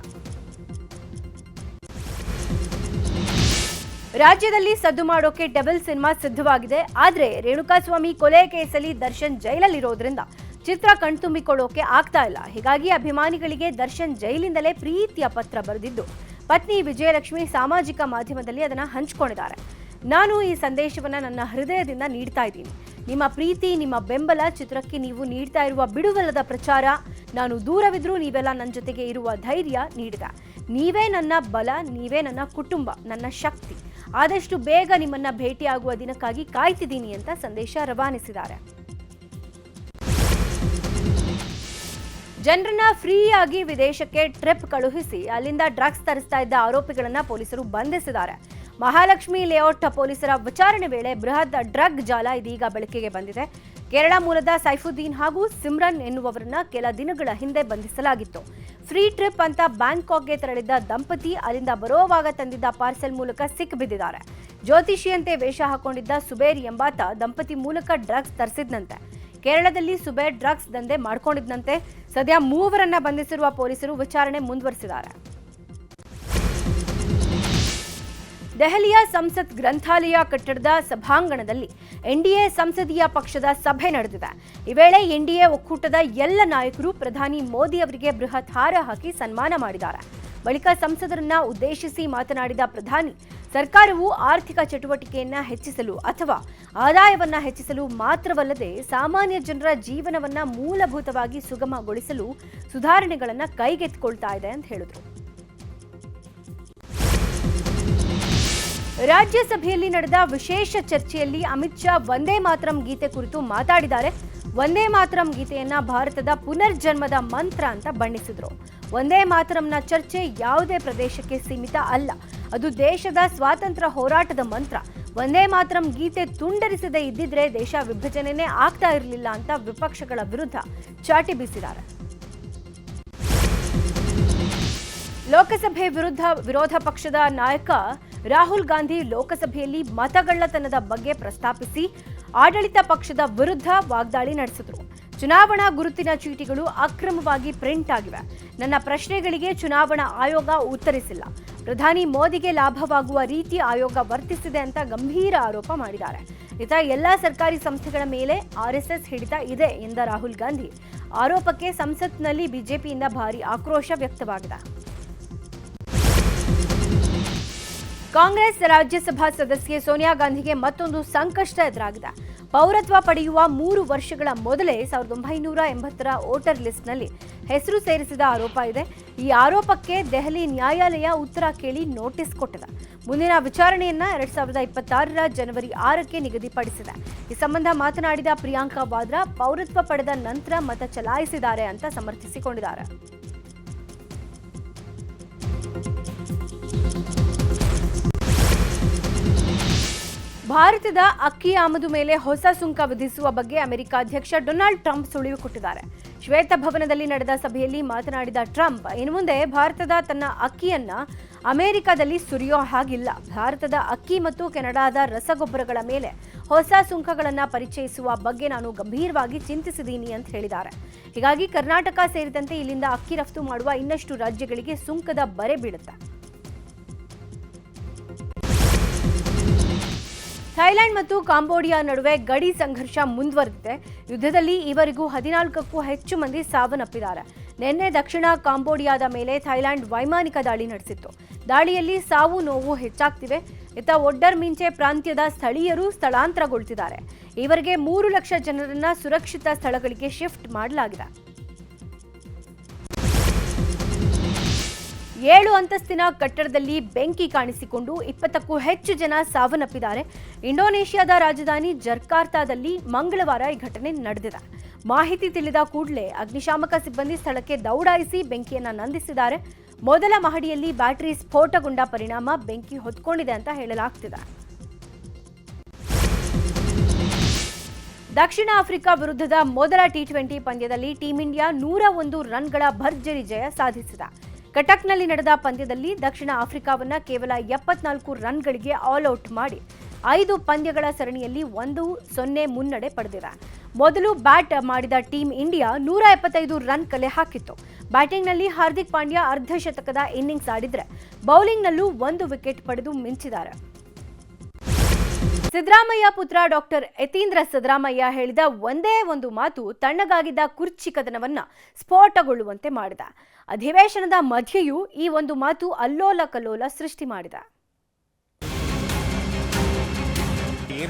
ರಾಜ್ಯದಲ್ಲಿ ಸದ್ದು ಮಾಡೋಕೆ ಡೆವಿಲ್ ಸಿನಿಮಾ ಸಿದ್ಧವಾಗಿದೆ. ಆದರೆ ರೇಣುಕಾಸ್ವಾಮಿ ಕೊಲೆ ಕೇಸಲ್ಲಿ ದರ್ಶನ್ ಜೈಲಲ್ಲಿರೋದ್ರಿಂದ ಚಿತ್ರ ಕಣ್ತುಂಬಿಕೊಳ್ಳೋಕೆ ಆಗ್ತಾ ಇಲ್ಲ. ಹೀಗಾಗಿ ಅಭಿಮಾನಿಗಳಿಗೆ ದರ್ಶನ್ ಜೈಲಿಂದಲೇ ಪ್ರೀತಿಯ ಪತ್ರ ಬರೆದಿದ್ದು ಪತ್ನಿ ವಿಜಯಲಕ್ಷ್ಮಿ ಸಾಮಾಜಿಕ ಮಾಧ್ಯಮದಲ್ಲಿ ಅದನ್ನು ಹಂಚಿಕೊಂಡಿದ್ದಾರೆ. ನಾನು ಈ ಸಂದೇಶವನ್ನು ನನ್ನ ಹೃದಯದಿಂದ ನೀಡ್ತಾ ಇದ್ದೀನಿ. ನಿಮ್ಮ ಪ್ರೀತಿ, ನಿಮ್ಮ ಬೆಂಬಲ, ಚಿತ್ರಕ್ಕೆ ನೀವು ನೀಡ್ತಾ ಇರುವ ಬಿಡುವಿಲ್ಲದ ಪ್ರಚಾರ, ನಾನು ದೂರವಿದ್ರೂ ನೀವೆಲ್ಲ ನನ್ನ ಜೊತೆಗೆ ಇರುವ ಧೈರ್ಯ ನೀಡಿದ. ನೀವೇ ನನ್ನ ಬಲ, ನೀವೇ ನನ್ನ ಕುಟುಂಬ, ನನ್ನ ಶಕ್ತಿ. ಆದಷ್ಟು ಬೇಗ ನಿಮ್ಮನ್ನ ಭೇಟಿಯಾಗುವ ದಿನಕ್ಕಾಗಿ ಕಾಯ್ತಿದ್ದೀನಿ ಅಂತ ಸಂದೇಶ ರವಾನಿಸಿದ್ದಾರೆ. ಜನರನ್ನ ಫ್ರೀಯಾಗಿ ವಿದೇಶಕ್ಕೆ ಟ್ರಿಪ್ ಕಳುಹಿಸಿ ಅಲ್ಲಿಂದ ಡ್ರಗ್ಸ್ ತರಿಸ್ತಾ ಇದ್ದ ಆರೋಪಿಗಳನ್ನ ಪೊಲೀಸರು ಬಂಧಿಸಿದ್ದಾರೆ. ಮಹಾಲಕ್ಷ್ಮಿ ಲೇಔಟ್ ಪೊಲೀಸರ ವಿಚಾರಣೆ ವೇಳೆ ಬೃಹತ್ ಡ್ರಗ್ ಜಾಲ ಇದೀಗ ಬೆಳಕಿಗೆ ಬಂದಿದೆ. ಕೇರಳ ಮೂಲದ ಸೈಫುದ್ದೀನ್ ಹಾಗೂ ಸಿಮ್ರನ್ ಎನ್ನುವವರನ್ನ ಕೆಲ ದಿನಗಳ ಹಿಂದೆ ಬಂಧಿಸಲಾಗಿತ್ತು. ಫ್ರೀ ಟ್ರಿಪ್ ಅಂತ ಬ್ಯಾಂಕಾಕ್ಗೆ ತೆರಳಿದ್ದ ದಂಪತಿ ಅಲ್ಲಿಂದ ಬರೋವಾಗ ತಂದಿದ್ದ ಪಾರ್ಸೆಲ್ ಮೂಲಕ ಸಿಕ್ಕಿಬಿದ್ದಿದ್ದಾರೆ. ಜ್ಯೋತಿಷಿಯಂತೆ ವೇಷ ಹಾಕೊಂಡಿದ್ದ ಸುಬೇರ್ ಎಂಬಾತ ದಂಪತಿ ಮೂಲಕ ಡ್ರಗ್ಸ್ ತರಿಸಿದ್ನಂತೆ. ಕೇರಳದಲ್ಲಿ ಸುಬೇರ್ ಡ್ರಗ್ಸ್ ದಂಧೆ ಮಾಡ್ಕೊಂಡಿದ್ದಂತೆ. ಸದ್ಯ ಮೂವರನ್ನ ಬಂಧಿಸಿರುವ ಪೊಲೀಸರು ವಿಚಾರಣೆ ಮುಂದುವರಿಸಿದ್ದಾರೆ. ದೆಹಲಿಯ ಸಂಸತ್ ಗ್ರಂಥಾಲಯ ಕಟ್ಟಡದ ಸಭಾಂಗಣದಲ್ಲಿ ಎನ್ಡಿಎ ಸಂಸದೀಯ ಪಕ್ಷದ ಸಭೆ ನಡೆದಿದೆ. ಈ ವೇಳೆ ಎನ್ಡಿಎ ಒಕ್ಕೂಟದ ಎಲ್ಲ ನಾಯಕರು ಪ್ರಧಾನಿ ಮೋದಿ ಅವರಿಗೆ ಬೃಹತ್ ಹಾರ ಹಾಕಿ ಸನ್ಮಾನ ಮಾಡಿದ್ದಾರೆ. ಬಳಿಕ ಸಂಸದರನ್ನ ಉದ್ದೇಶಿಸಿ ಮಾತನಾಡಿದ ಪ್ರಧಾನಿ, ಸರ್ಕಾರವು ಆರ್ಥಿಕ ಚಟುವಟಿಕೆಯನ್ನ ಹೆಚ್ಚಿಸಲು ಅಥವಾ ಆದಾಯವನ್ನ ಹೆಚ್ಚಿಸಲು ಮಾತ್ರವಲ್ಲದೆ ಸಾಮಾನ್ಯ ಜನರ ಜೀವನವನ್ನ ಮೂಲಭೂತವಾಗಿ ಸುಗಮಗೊಳಿಸಲು ಸುಧಾರಣೆಗಳನ್ನ ಕೈಗೆತ್ತಿಕೊಳ್ತಾ ಇದೆ ಅಂತ ಹೇಳಿದ್ರು. ರಾಜ್ಯಸಭೆಯಲ್ಲಿ ನಡೆದ ವಿಶೇಷ ಚರ್ಚೆಯಲ್ಲಿ ಅಮಿತ್ ಶಾ ವಂದೇ ಮಾತರಂ ಗೀತೆ ಕುರಿತು ಮಾತಾಡಿದ್ದಾರೆ. ವಂದೇ ಮಾತರಂ ಗೀತೆಯನ್ನ ಭಾರತದ ಪುನರ್ಜನ್ಮದ ಮಂತ್ರ ಅಂತ ಬಣ್ಣಿಸಿದ್ರು. ವಂದೇ ಮಾತರಂನ ಚರ್ಚೆ ಯಾವುದೇ ಪ್ರದೇಶಕ್ಕೆ ಸೀಮಿತ ಅಲ್ಲ, ಅದು ದೇಶದ ಸ್ವಾತಂತ್ರ್ಯ ಹೋರಾಟದ ಮಂತ್ರ. ವಂದೇ ಮಾತರಂ ಗೀತೆ ತುಂಡರಿಸದೇ ಇದ್ದಿದ್ರೆ ದೇಶ ವಿಭಜನೆನೇ ಆಗ್ತಾ ಇರಲಿಲ್ಲ ಅಂತ ವಿಪಕ್ಷಗಳ ವಿರುದ್ಧ ಚಾಟಿ ಬೀಸಿದ್ದಾರೆ. ಲೋಕಸಭೆ ವಿರೋಧ ಪಕ್ಷದ ನಾಯಕ ರಾಹುಲ್ ಗಾಂಧಿ ಲೋಕಸಭೆಯಲ್ಲಿ ಮತಗಳ್ಳತನದ ಬಗ್ಗೆ ಪ್ರಸ್ತಾಪಿಸಿ ಆಡಳಿತ ಪಕ್ಷದ ವಿರುದ್ಧ ವಾಗ್ದಾಳಿ ನಡೆಸಿದರು. ಚುನಾವಣಾ ಗುರುತಿನ ಚೀಟಿಗಳು ಅಕ್ರಮವಾಗಿ ಪ್ರಿಂಟ್ ಆಗಿವೆ. ನನ್ನ ಪ್ರಶ್ನೆಗಳಿಗೆ ಚುನಾವಣಾ ಆಯೋಗ ಉತ್ತರಿಸಿಲ್ಲ. ಪ್ರಧಾನಿ ಮೋದಿಗೆ ಲಾಭವಾಗುವ ರೀತಿ ಆಯೋಗ ವರ್ತಿಸಿದೆ ಅಂತ ಗಂಭೀರ ಆರೋಪ ಮಾಡಿದ್ದಾರೆ. ಇತ ಎಲ್ಲ ಸರ್ಕಾರಿ ಸಂಸ್ಥೆಗಳ ಮೇಲೆ ಆರ್ಎಸ್ಎಸ್ ಹಿಡಿತ ಇದೆ ಎಂದ ರಾಹುಲ್ ಗಾಂಧಿ ಆರೋಪಕ್ಕೆ ಸಂಸತ್ನಲ್ಲಿ ಬಿಜೆಪಿಯಿಂದ ಭಾರಿ ಆಕ್ರೋಶ ವ್ಯಕ್ತವಾಗಿದೆ. ಕಾಂಗ್ರೆಸ್ ರಾಜ್ಯಸಭಾ ಸದಸ್ಯೆ ಸೋನಿಯಾ ಗಾಂಧಿಗೆ ಮತ್ತೊಂದು ಸಂಕಷ್ಟ ಎದುರಾಗಿದೆ. ಪೌರತ್ವ ಪಡೆಯುವ 3 ವರ್ಷಗಳ ಮೊದಲೇ 1980ರ ವೋಟರ್ ಲಿಸ್ಟ್ನಲ್ಲಿ ಹೆಸರು ಸೇರಿಸಿದ ಆರೋಪ ಇದೆ. ಈ ಆರೋಪಕ್ಕೆ ದೆಹಲಿ ನ್ಯಾಯಾಲಯ ಉತ್ತರ ಕೇಳಿ ನೋಟಿಸ್ ಕೊಟ್ಟಿದೆ. ಮುಂದಿನ ವಿಚಾರಣೆಯನ್ನ 2026ರ ಜನವರಿ 6ಕ್ಕೆ ನಿಗದಿಪಡಿಸಿದೆ. ಈ ಸಂಬಂಧ ಮಾತನಾಡಿದ ಪ್ರಿಯಾಂಕಾ ವಾದ್ರಾ ಪೌರತ್ವ ಪಡೆದ ನಂತರ ಮತ ಚಲಾಯಿಸಿದ್ದಾರೆ ಅಂತ ಸಮರ್ಥಿಸಿಕೊಂಡಿದ್ದಾರೆ. ಭಾರತದ ಅಕ್ಕಿ ಆಮದು ಮೇಲೆ ಹೊಸ ಸುಂಕ ವಿಧಿಸುವ ಬಗ್ಗೆ ಅಮೆರಿಕ ಅಧ್ಯಕ್ಷ ಡೊನಾಲ್ಡ್ ಟ್ರಂಪ್ ಸುಳಿವು ಕೊಟ್ಟಿದ್ದಾರೆ. ಶ್ವೇತಭವನದಲ್ಲಿ ನಡೆದ ಸಭೆಯಲ್ಲಿ ಮಾತನಾಡಿದ ಟ್ರಂಪ್, ಇನ್ನು ಮುಂದೆ ಭಾರತದ ತನ್ನ ಅಕ್ಕಿಯನ್ನ ಅಮೆರಿಕದಲ್ಲಿ ಸುರಿಯೋ ಹಾಗಿಲ್ಲ. ಭಾರತದ ಅಕ್ಕಿ ಮತ್ತು ಕೆನಡಾದ ರಸಗೊಬ್ಬರಗಳ ಮೇಲೆ ಹೊಸ ಸುಂಕಗಳನ್ನು ಪರಿಚಯಿಸುವ ಬಗ್ಗೆ ನಾನು ಗಂಭೀರವಾಗಿ ಚಿಂತಿಸಿದ್ದೀನಿ ಅಂತ ಹೇಳಿದ್ದಾರೆ. ಹೀಗಾಗಿ ಕರ್ನಾಟಕ ಸೇರಿದಂತೆ ಇಲ್ಲಿಂದ ಅಕ್ಕಿ ರಫ್ತು ಮಾಡುವ ಇನ್ನಷ್ಟು ರಾಜ್ಯಗಳಿಗೆ ಸುಂಕದ ಬರೆ ಬೀಳುತ್ತೆ. ಥೈಲ್ಯಾಂಡ್ ಮತ್ತು ಕಾಂಬೋಡಿಯಾ ನಡುವೆ ಗಡಿ ಸಂಘರ್ಷ ಮುಂದುವರೆದಿದೆ. ಯುದ್ಧದಲ್ಲಿ ಈವರೆಗೂ 14ಕ್ಕೂ ಹೆಚ್ಚು ಮಂದಿ ಸಾವನ್ನಪ್ಪಿದ್ದಾರೆ. ನಿನ್ನೆ ದಕ್ಷಿಣ ಕಾಂಬೋಡಿಯಾದ ಮೇಲೆ ಥೈಲ್ಯಾಂಡ್ ವೈಮಾನಿಕ ದಾಳಿ ನಡೆಸಿತ್ತು. ದಾಳಿಯಲ್ಲಿ ಸಾವು ನೋವು ಹೆಚ್ಚಾಗ್ತಿವೆ. ಇತ್ತ ಒಡ್ಡರ್ ಮಿಂಚೆ ಪ್ರಾಂತ್ಯದ ಸ್ಥಳೀಯರು ಸ್ಥಳಾಂತರಗೊಳ್ತಿದ್ದಾರೆ. ಈವರೆಗೆ 3 ಲಕ್ಷ ಜನರನ್ನ ಸುರಕ್ಷಿತ ಸ್ಥಳಗಳಿಗೆ ಶಿಫ್ಟ್ ಮಾಡಲಾಗಿದೆ. 7 ಅಂತಸ್ತಿನ ಕಟ್ಟಡದಲ್ಲಿ ಬೆಂಕಿ ಕಾಣಿಸಿಕೊಂಡು 20ಕ್ಕೂ ಹೆಚ್ಚು ಜನ ಸಾವನ್ನಪ್ಪಿದ್ದಾರೆ. ಇಂಡೋನೇಷ್ಯಾದ ರಾಜಧಾನಿ ಜಕಾರ್ತಾದಲ್ಲಿ ಮಂಗಳವಾರ ಈ ಘಟನೆ ನಡೆದಿದೆ. ಮಾಹಿತಿ ತಿಳಿದ ಕೂಡಲೇ ಅಗ್ನಿಶಾಮಕ ಸಿಬ್ಬಂದಿ ಸ್ಥಳಕ್ಕೆ ದೌಡಾಯಿಸಿ ಬೆಂಕಿಯನ್ನು ನಂದಿಸಿದ್ದಾರೆ. ಮೊದಲ ಮಹಡಿಯಲ್ಲಿ ಬ್ಯಾಟರಿ ಸ್ಫೋಟಗೊಂಡ ಪರಿಣಾಮ ಬೆಂಕಿ ಹೊತ್ಕೊಂಡಿದೆ ಅಂತ ಹೇಳಲಾಗ್ತಿದೆ. ದಕ್ಷಿಣ ಆಫ್ರಿಕಾ ವಿರುದ್ಧದ ಮೊದಲ ಟಿ20 ಪಂದ್ಯದಲ್ಲಿ ಟೀಂ ಇಂಡಿಯಾ 101 ರನ್ಗಳ ಭರ್ಜರಿ ಜಯ ಸಾಧಿಸಿದೆ. ಕಟಕ್ನಲ್ಲಿ ನಡೆದ ಪಂದ್ಯದಲ್ಲಿ ದಕ್ಷಿಣ ಆಫ್ರಿಕಾವನ್ನ ಕೇವಲ 74 ರನ್ಗಳಿಗೆ ಆಲ್ ಔಟ್ ಮಾಡಿ 5 ಪಂದ್ಯಗಳ ಸರಣಿಯಲ್ಲಿ 1-0 ಮುನ್ನಡೆ ಪಡೆದಿದೆ. ಮೊದಲು ಬ್ಯಾಟ್ ಮಾಡಿದ ಟೀಂ ಇಂಡಿಯಾ 175 ರನ್ ಕಲೆ ಹಾಕಿತ್ತು. ಬ್ಯಾಟಿಂಗ್ನಲ್ಲಿ ಹಾರ್ದಿಕ್ ಪಾಂಡ್ಯ ಅರ್ಧ ಶತಕದ ಇನ್ನಿಂಗ್ಸ್ ಆಡಿದ್ರೆ ಬೌಲಿಂಗ್ನಲ್ಲೂ 1 ವಿಕೆಟ್ ಪಡೆದು ಮಿಂಚಿದ್ದಾರೆ. ಸಿದ್ದರಾಮಯ್ಯ ಪುತ್ರ ಡಾಕ್ಟರ್ ಯತೀಂದ್ರ ಸಿದ್ದರಾಮಯ್ಯ ಹೇಳಿದ ಒಂದೇ ಒಂದು ಮಾತು ತಣ್ಣಗಾಗಿದ್ದ ಕುರ್ಚಿ ಕದನವನ್ನ ಸ್ಫೋಟಗೊಳ್ಳುವಂತೆ ಮಾಡಿದ. ಅಧಿವೇಶನದ ಮಧ್ಯೆಯೂ ಈ ಒಂದು ಮಾತು ಅಲ್ಲೋಲ ಕಲ್ಲೋಲ ಸೃಷ್ಟಿ ಮಾಡಿದ.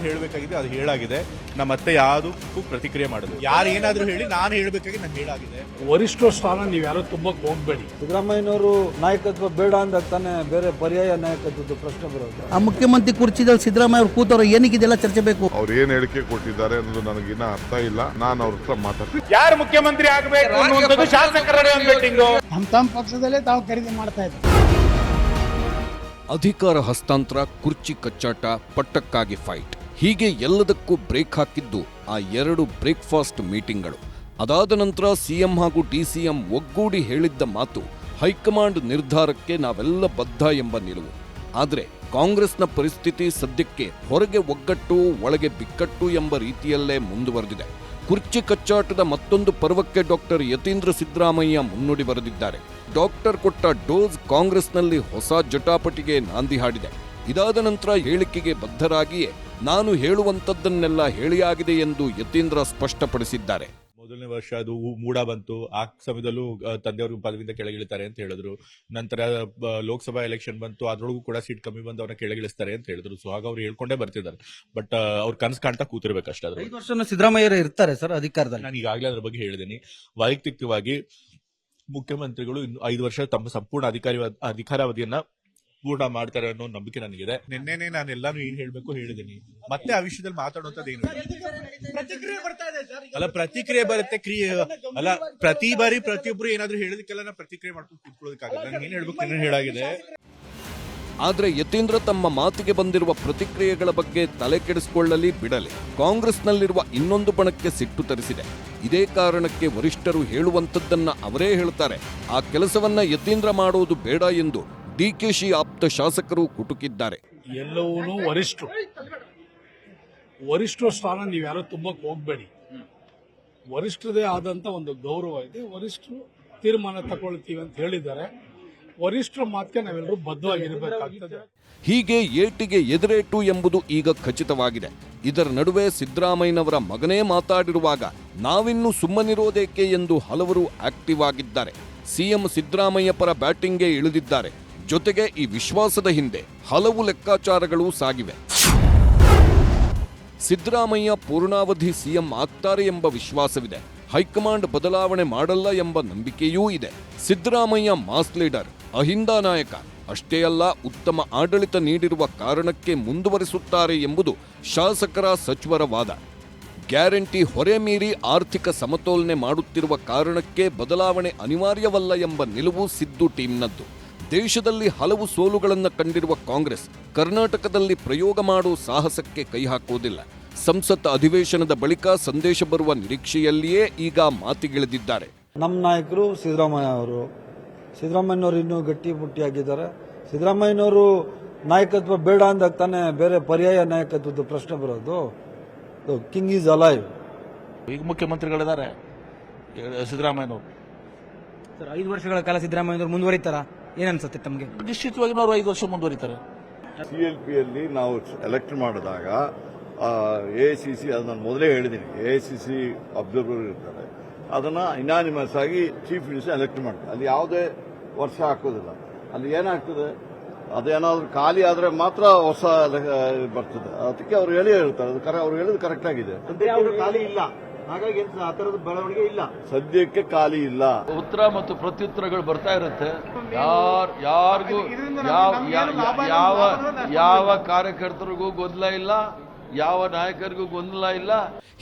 ಏನ್ ಹೇಳಬೇಕಾಗಿದೆ ಅದು ಹೇಳಾಗಿದೆ. ನಮ್ಮ ಮತ್ತೆ ಯಾವುದಕ್ಕೂ ಪ್ರತಿಕ್ರಿಯೆ ಮಾಡೋದು. ಯಾರು ಏನಾದರೂ ಹೇಳಿ ನಾನು ಹೇಳಬೇಕಾಗಿ ನಾನು ಹೇಳಾಗಿದೆ. ವರಿಷ್ಠ ಸ್ಥಾನ ನೀವು ಯಾರು ತುಂಬಕ್ಕೆ ಹೋಗ್ಬೇಡಿ. ಸಿದ್ದರಾಮಯ್ಯನವರು ನಾಯಕತ್ವ ಬೇಡ ಅಂದಾಗ ತಾನೇ ಬೇರೆ ಪರ್ಯಾಯ ನಾಯಕತ್ವದ ಪ್ರಶ್ನೆ ಬರೋದು. ಆ ಮುಖ್ಯಮಂತ್ರಿ ಕುರ್ಚಿದಲ್ಲಿ ಸಿದ್ದರಾಮಯ್ಯ ಅವರು ಕೂತವ್ರು ಏನಕ್ಕೆ ಇದೆಲ್ಲ ಚರ್ಚೆ ಬೇಕು? ಅವ್ರು ಏನ್ ಹೇಳಿಕೆ ಕೊಟ್ಟಿದ್ದಾರೆ ಅನ್ನೋದು ನನಗಿನ್ನ ಅರ್ಥ ಇಲ್ಲ. ನಾನು ಅವ್ರ ಹತ್ರ ಮಾತಾಡ್ತೀನಿ. ಯಾರು ಮುಖ್ಯಮಂತ್ರಿ ಆಗಬೇಕು ಅನ್ನುವಂಥದ್ದು ಶಾಸಕರ ಮೀಟಿಂಗು. ತಮ್ಮ ಪಕ್ಷದಲ್ಲೇ ತಾವು ಖರೀದಿ ಮಾಡ್ತಾ ಇದ್ದಾರೆ. ಅಧಿಕಾರ ಹಸ್ತಾಂತರ, ಕುರ್ಚಿ ಕಚ್ಚಾಟ, ಪಟ್ಟಕ್ಕಾಗಿ ಫೈಟ್, ಹೀಗೆ ಎಲ್ಲದಕ್ಕೂ ಬ್ರೇಕ್ ಹಾಕಿದ್ದು ಆ 2 ಬ್ರೇಕ್ಫಾಸ್ಟ್ ಮೀಟಿಂಗ್ಗಳು. ಅದಾದ ನಂತರ ಸಿಎಂ ಹಾಗೂ ಡಿಸಿಎಂ ಒಗ್ಗೂಡಿ ಹೇಳಿದ್ದ ಮಾತು ಹೈಕಮಾಂಡ್ ನಿರ್ಧಾರಕ್ಕೆ ನಾವೆಲ್ಲ ಬದ್ಧ ಎಂಬ ನಿಲುವು. ಆದರೆ ಕಾಂಗ್ರೆಸ್ನ ಪರಿಸ್ಥಿತಿ ಸದ್ಯಕ್ಕೆ ಹೊರಗೆ ಒಗ್ಗಟ್ಟು, ಒಳಗೆ ಬಿಕ್ಕಟ್ಟು ಎಂಬ ರೀತಿಯಲ್ಲೇ ಮುಂದುವರೆದಿದೆ. ಕುರ್ಚಿ ಕಚ್ಚಾಟದ ಮತ್ತೊಂದು ಪರ್ವಕ್ಕೆ ಡಾಕ್ಟರ್ ಯತೀಂದ್ರ ಸಿದ್ದರಾಮಯ್ಯ ಮುನ್ನುಡಿ ಬರೆದಿದ್ದಾರೆ. ಡಾಕ್ಟರ್ ಕೊಟ್ಟ ಡೋಸ್ ಕಾಂಗ್ರೆಸ್ನಲ್ಲಿ ಹೊಸ ಜಟಾಪಟಿಗೆ ನಾಂದಿ ಹಾಡಿದೆ. ಇದಾದ ನಂತರ ಹೇಳಿಕೆಗೆ ಬದ್ಧರಾಗಿಯೇ ನಾನು ಹೇಳುವಂಥದ್ದನ್ನೆಲ್ಲ ಹೇಳಿಯಾಗಿದೆ ಎಂದು ಯತೀಂದ್ರ ಸ್ಪಷ್ಟಪಡಿಸಿದ್ದಾರೆ. ಮೊದಲನೇ ವರ್ಷ ಅದು ಮೂಡ ಬಂತು, ಆ ಸಮಯದಲ್ಲೂ ತಂದೆಯವರು ಪದವಿಯಿಂದ ಕೆಳಗಿಳಿತಾರೆ ಅಂತ ಹೇಳಿದ್ರು. ನಂತರ ಲೋಕಸಭಾ ಎಲೆಕ್ಷನ್ ಬಂತು, ಅದ್ರೊಳಗೂ ಕೂಡ ಸೀಟ್ ಕಮ್ಮಿ ಬಂದು ಅವ್ರನ್ನ ಕೆಳಗಿಳಿಸ್ತಾರೆ ಅಂತ ಹೇಳಿದ್ರು. ಸೊ ಹಾಗ ಅವ್ರು ಹೇಳ್ಕೊಂಡೇ ಬರ್ತಿದ್ದಾರೆ. ಬಟ್ ಅವ್ರು ಕನಸು ಕಾಣ್ತಾ ಕೂತಿರ್ಬೇಕಷ್ಟೇ. ಅದ್ರ 5 ವರ್ಷ ಸಿದ್ದರಾಮಯ್ಯ ಇರ್ತಾರೆ ಸರ್ ಅಧಿಕಾರದಲ್ಲಿ. ನಾನು ಈಗಾಗಲೇ ಅದ್ರ ಬಗ್ಗೆ ಹೇಳಿದ್ದೀನಿ. ವೈಯಕ್ತಿಕವಾಗಿ ಮುಖ್ಯಮಂತ್ರಿಗಳು ಇನ್ನು 5 ವರ್ಷ ತಮ್ಮ ಸಂಪೂರ್ಣ ಅಧಿಕಾರಾವಧಿಯನ್ನ ಪೂರ್ಣ ಮಾಡ್ತಾರೆ ಅನ್ನೋ ನಂಬಿಕೆ ನನಗಿದೆ. ನಿನ್ನೆನೆ ನಾನು ಎಲ್ಲಾನು ಏನ್ ಹೇಳ್ಬೇಕು ಹೇಳಿದ್ದೀನಿ. ಮತ್ತೆ ಆ ವಿಷಯದಲ್ಲಿ ಮಾತಾಡುವಂತದ್ದೇನು ಅಲ್ಲ, ಪ್ರತಿಕ್ರಿಯೆ ಬರುತ್ತೆ. ಅಲ್ಲ, ಪ್ರತಿ ಬಾರಿ ಪ್ರತಿಯೊಬ್ರು ಏನಾದ್ರು ಹೇಳೋದಕ್ಕೆಲ್ಲ ನಾವು ಪ್ರತಿಕ್ರಿಯೆ ಮಾಡ್ಕೊಂಡು ಕೂತ್ಕೊಳ್ಳೋದಕ್ಕಾಗಲ್ಲ. ನಾನು ಏನ್ ಹೇಳ್ಬೇಕು ಏನೇನು ಹೇಳಾಗಿದೆ. ಆದರೆ ಯತೀಂದ್ರ ತಮ್ಮ ಮಾತಿಗೆ ಬಂದಿರುವ ಪ್ರತಿಕ್ರಿಯೆಗಳ ಬಗ್ಗೆ ತಲೆ ಕೆಡಿಸಿಕೊಳ್ಳಲಿ ಬಿಡಲಿ, ಕಾಂಗ್ರೆಸ್ನಲ್ಲಿರುವ ಇನ್ನೊಂದು ಬಣಕ್ಕೆ ಸಿಟ್ಟು ತರಿಸಿದೆ. ಇದೇ ಕಾರಣಕ್ಕೆ ವರಿಷ್ಠರು ಹೇಳುವಂಥದ್ದನ್ನ ಅವರೇ ಹೇಳ್ತಾರೆ. ಆ ಕೆಲಸವನ್ನ ಯತೀಂದ್ರ ಮಾಡುವುದು ಬೇಡ ಎಂದು ಡಿಕೆಶಿ ಆಪ್ತ ಶಾಸಕರು ಕುಟುಕಿದ್ದಾರೆ. ಎಲ್ಲವೂ ವರಿಷ್ಠ ಸ್ಥಾನ ನೀವು ಯಾರು ತುಂಬಕ್ಕೆ ಹೋಗ್ಬೇಡಿ. ವರಿಷ್ಠರದೇ ಆದಂತ ಒಂದು ಗೌರವ ಇದೆ. ವರಿಷ್ಠರು ತೀರ್ಮಾನ ತಗೊಳ್ತೀವಿ ಅಂತ ಹೇಳಿದ್ದಾರೆ. ವರಿಷ್ಠರ ಮಾತಿಗೆ ನಾವೆಲ್ಲರೂ ಬದ್ಧವಾಗಿರಬೇಕಾಗ್ತದೆ. ಹೀಗೆ ಏಟಿಗೆ ಎದುರೇಟು ಎಂಬುದು ಈಗ ಖಚಿತವಾಗಿದೆ. ಇದರ ನಡುವೆ ಸಿದ್ದರಾಮಯ್ಯನವರ ಮಗನೇ ಮಾತಾಡಿರುವಾಗ ನಾವಿನ್ನೂ ಸುಮ್ಮನಿರೋದೇಕೆ ಎಂದು ಹಲವರು ಆಕ್ಟಿವ್ ಆಗಿದ್ದಾರೆ. ಸಿಎಂ ಸಿದ್ದರಾಮಯ್ಯ ಪರ ಬ್ಯಾಟಿಂಗ್ಗೆ ಇಳಿದಿದ್ದಾರೆ. ಜೊತೆಗೆ ಈ ವಿಶ್ವಾಸದ ಹಿಂದೆ ಹಲವು ಲೆಕ್ಕಾಚಾರಗಳು ಸಾಗಿವೆ. ಸಿದ್ದರಾಮಯ್ಯ ಪೂರ್ಣಾವಧಿ ಸಿಎಂ ಆಗ್ತಾರೆ ಎಂಬ ವಿಶ್ವಾಸವಿದೆ. ಹೈಕಮಾಂಡ್ ಬದಲಾವಣೆ ಮಾಡಲ್ಲ ಎಂಬ ನಂಬಿಕೆಯೂ ಇದೆ. ಸಿದ್ದರಾಮಯ್ಯ ಮಾಸ್ ಲೀಡರ್, ಅಹಿಂದ ನಾಯಕ. ಅಷ್ಟೇ ಅಲ್ಲ, ಉತ್ತಮ ಆಡಳಿತ ನೀಡಿರುವ ಕಾರಣಕ್ಕೆ ಮುಂದುವರಿಸುತ್ತಾರೆ ಎಂಬುದು ಶಾಸಕರ ಸಚಿವರ ವಾದ. ಗ್ಯಾರಂಟಿ ಹೊರೆ ಮೀರಿ ಆರ್ಥಿಕ ಸಮತೋಲನೆ ಮಾಡುತ್ತಿರುವ ಕಾರಣಕ್ಕೆ ಬದಲಾವಣೆ ಅನಿವಾರ್ಯವಲ್ಲ ಎಂಬ ನಿಲುವು ಸಿದ್ದು ಟೀಮ್ನದ್ದು. ದೇಶದಲ್ಲಿ ಹಲವು ಸೋಲುಗಳನ್ನು ಕಂಡಿರುವ ಕಾಂಗ್ರೆಸ್ ಕರ್ನಾಟಕದಲ್ಲಿ ಪ್ರಯೋಗ ಮಾಡುವ ಸಾಹಸಕ್ಕೆ ಕೈ ಹಾಕುವುದಿಲ್ಲ. ಸಂಸತ್ ಅಧಿವೇಶನದ ಬಳಿಕ ಸಂದೇಶ ಬರುವ ನಿರೀಕ್ಷೆಯಲ್ಲಿಯೇ ಈಗ ಮಾತಿಗಿಳಿದಿದ್ದಾರೆ. ನಮ್ಮ ನಾಯಕರು ಸಿದ್ದರಾಮಯ್ಯನವರು ಇನ್ನೂ ಗಟ್ಟಿಮುಟ್ಟಿಯಾಗಿದ್ದಾರೆ. ಸಿದ್ದರಾಮಯ್ಯನವರು ನಾಯಕತ್ವ ಬೇಡ ಅಂದಾಗ ತಾನೇ ಬೇರೆ ಪರ್ಯಾಯ ನಾಯಕತ್ವದ ಪ್ರಶ್ನೆ ಬರೋದು. King is alive. ಈಗ ಮುಖ್ಯಮಂತ್ರಿಗಳಿದ್ದಾರೆ ಸಿದ್ದರಾಮಯ್ಯನವರು. 5 ವರ್ಷಗಳ ಕಾಲ ಸಿದ್ದರಾಮಯ್ಯನವರು ಮುಂದುವರಿತಾರ ಏನನ್ಸುತ್ತೆ ತಮಗೆ? ನಿಶ್ಚಿತವಾಗಿ ಅವರು 5 ವರ್ಷ ಮುಂದುವರಿತಾರೆ. CLPಯಲ್ಲಿ ನಾವು ಎಲೆಕ್ಟ್ ಮಾಡಿದಾಗ AICC, ಅದು ನಾನು ಮೊದಲೇ ಹೇಳಿದ್ದೀನಿ, AICC ಅಬ್ಸರ್ವರ್ ಇರ್ತಾರೆ. ಅದನ್ನ ಇನಾನಿಮಸ್ ಆಗಿ ಚೀಫ್ ಮಿನಿಸ್ಟರ್ ಎಲೆಕ್ಟ್ ಮಾಡ್ತಾರೆ. ಅಲ್ಲಿ ಯಾವುದೇ ವರ್ಷ ಹಾಕೋದಿಲ್ಲ. ಅಲ್ಲಿ ಏನಾಗ್ತದೆ, ಅದೇನಾದ್ರೂ ಖಾಲಿ ಆದ್ರೆ ಮಾತ್ರ ಹೊಸ ಬರ್ತದೆ. ಅದಕ್ಕೆ ಅವ್ರು ಹೇಳ್ತಾರೆ. ಅವ್ರು ಹೇಳಿದ್ರು ಕರೆಕ್ಟ್ ಆಗಿದೆ. ಖಾಲಿ ಇಲ್ಲ, ಹಾಗಾಗಿ ಆ ತರದ ಬೆಳವಣಿಗೆ ಇಲ್ಲ. ಸದ್ಯಕ್ಕೆ ಖಾಲಿ ಇಲ್ಲ. ಉತ್ತರ ಮತ್ತು ಪ್ರತ್ಯುತ್ತರಗಳು ಬರ್ತಾ ಇರುತ್ತೆ. ಯಾರಿಗೂ ಯಾವ ಕಾರ್ಯಕರ್ತರಿಗೂ ಗೊಂದಲ ಇಲ್ಲ, ಯಾವ ನಾಯಕರಿಗೂ ಗೊಂದಲ ಇಲ್ಲ.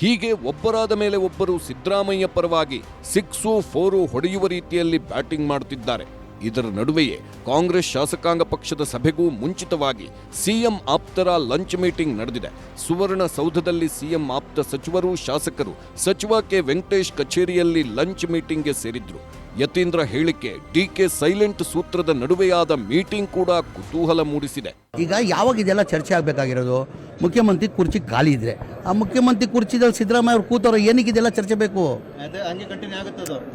ಹೀಗೆ ಒಬ್ಬರಾದ ಮೇಲೆ ಒಬ್ಬರು ಸಿದ್ದರಾಮಯ್ಯ ಪರವಾಗಿ 6, 4 ಹೊಡೆಯುವ ರೀತಿಯಲ್ಲಿ ಬ್ಯಾಟಿಂಗ್ ಮಾಡುತ್ತಿದ್ದಾರೆ. ಇದರ ನಡುವೆಯೇ ಕಾಂಗ್ರೆಸ್ ಶಾಸಕಾಂಗ ಪಕ್ಷದ ಸಭೆಗೂ ಮುಂಚಿತವಾಗಿ ಸಿಎಂ ಆಪ್ತರ ಲಂಚ್ ಮೀಟಿಂಗ್ ನಡೆದಿದೆ. ಸುವರ್ಣಸೌಧದಲ್ಲಿ ಸಿಎಂ ಆಪ್ತ ಸಚಿವರು, ಶಾಸಕರು, ಸಚಿವ ಕೆ ವೆಂಕಟೇಶ್ ಕಚೇರಿಯಲ್ಲಿ ಲಂಚ್ ಮೀಟಿಂಗ್ಗೆ ಸೇರಿದ್ರು. ಯತೀಂದ್ರ ಹೇಳಿಕೆ, ಡಿಕೆ ಸೈಲೆಂಟ್ ಸೂತ್ರದ ನಡುವೆಯಾದ ಮೀಟಿಂಗ್ ಕೂಡ ಕುತೂಹಲ ಮೂಡಿಸಿದೆ. ಈಗ ಯಾವಾಗ ಇದೆಲ್ಲ ಚರ್ಚೆ ಆಗಬೇಕಾಗಿರೋದು? ಮುಖ್ಯಮಂತ್ರಿ ಕುರ್ಚಿ ಖಾಲಿ ಇದ್ರೆ ಆ ಮುಖ್ಯಮಂತ್ರಿ ಕುರ್ಚಿದಲ್ಲಿ ಸಿದ್ದರಾಮಯ್ಯ ಅವರು ಕೂತವ್ರು ಏನಕ್ಕೆ ಇದೆಲ್ಲ ಚರ್ಚೆ ಬೇಕು?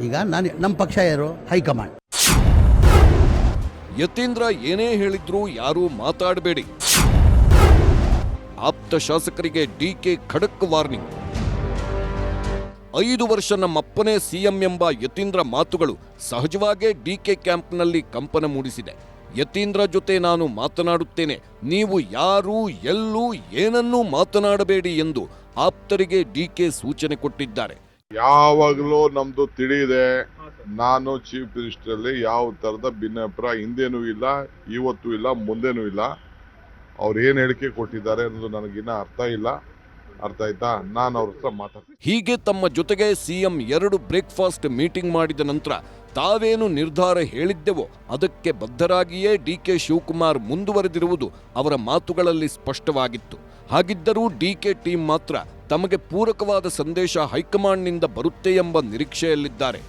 ಈಗ ನಮ್ಮ ಪಕ್ಷ ಯಾರು? ಹೈಕಮಾಂಡ್. ಯತೀಂದ್ರ ಏನೇ ಹೇಳಿದ್ರೂ ಯಾರೂ ಮಾತಾಡಬೇಡಿ. ಆಪ್ತ ಶಾಸಕರಿಗೆ ಡಿಕೆ ಖಡಕ್ ವಾರ್ನಿಂಗ್. 5 ವರ್ಷ ನಮ್ಮಪ್ಪನೇ ಸಿಎಂ ಎಂಬ ಯತೀಂದ್ರ ಮಾತುಗಳು ಸಹಜವಾಗೇ ಡಿಕೆ ಕ್ಯಾಂಪ್ನಲ್ಲಿ ಕಂಪನ ಮೂಡಿಸಿದೆ. ಯತೀಂದ್ರ ಜೊತೆ ನಾನು ಮಾತನಾಡುತ್ತೇನೆ, ನೀವು ಯಾರು ಎಲ್ಲೂ ಏನನ್ನೂ ಮಾತನಾಡಬೇಡಿ ಎಂದು ಆಪ್ತರಿಗೆ ಡಿಕೆ ಸೂಚನೆ ಕೊಟ್ಟಿದ್ದಾರೆ. ಯಾವಾಗಲೂ ನಮ್ದು ತಿಳಿಯಿದೆ, ನಾನು ಚೀಫ್ ಮಿನಿಸ್ಟರ್ ಅಲ್ಲಿ ಯಾವ ತರದ ಭಿನ್ನಾಭಿಪ್ರಾಯ ಹಿಂದೇನೂ ಇಲ್ಲ, ಇವತ್ತೂ ಇಲ್ಲ, ಮುಂದೇನೂ ಇಲ್ಲ. ಅವ್ರು ಏನ್ ಹೇಳಿಕೆ ಕೊಟ್ಟಿದ್ದಾರೆ ಅನ್ನೋದು ನನಗಿನ್ನ ಅರ್ಥ ಇಲ್ಲ. ಅರ್ಥ ಆಯ್ತಾ? ನಾನು ಅವ್ರ ಹತ್ರ ಮಾತಾಡ್ತೀನಿ. ಹೀಗೆ ತಮ್ಮ ಜೊತೆಗೆ ಸಿಎಂ 2 ಬ್ರೇಕ್ಫಾಸ್ಟ್ ಮೀಟಿಂಗ್ ಮಾಡಿದ ನಂತರ ತಾವೇನು ನಿರ್ಧಾರ ಹೇಳಿದ್ದೆವೋ ಅದಕ್ಕೆ ಬದ್ಧರಾಗಿಯೇ ಡಿಕೆ ಶಿವಕುಮಾರ್ ಮುಂದುವರೆದಿರುವುದು ಅವರ ಮಾತುಗಳಲ್ಲಿ ಸ್ಪಷ್ಟವಾಗಿತ್ತು. ಹಾಗಿದ್ದರೂ ಡಿಕೆ ಟೀಮ್ ಮಾತ್ರ ತಮಗೆ ಪೂರಕವಾದ ಸಂದೇಶ ಹೈಕಮಾಂಡ್ನಿಂದ ಬರುತ್ತೆ ಎಂಬ ನಿರೀಕ್ಷೆಯಲ್ಲಿದ್ದಾರೆ.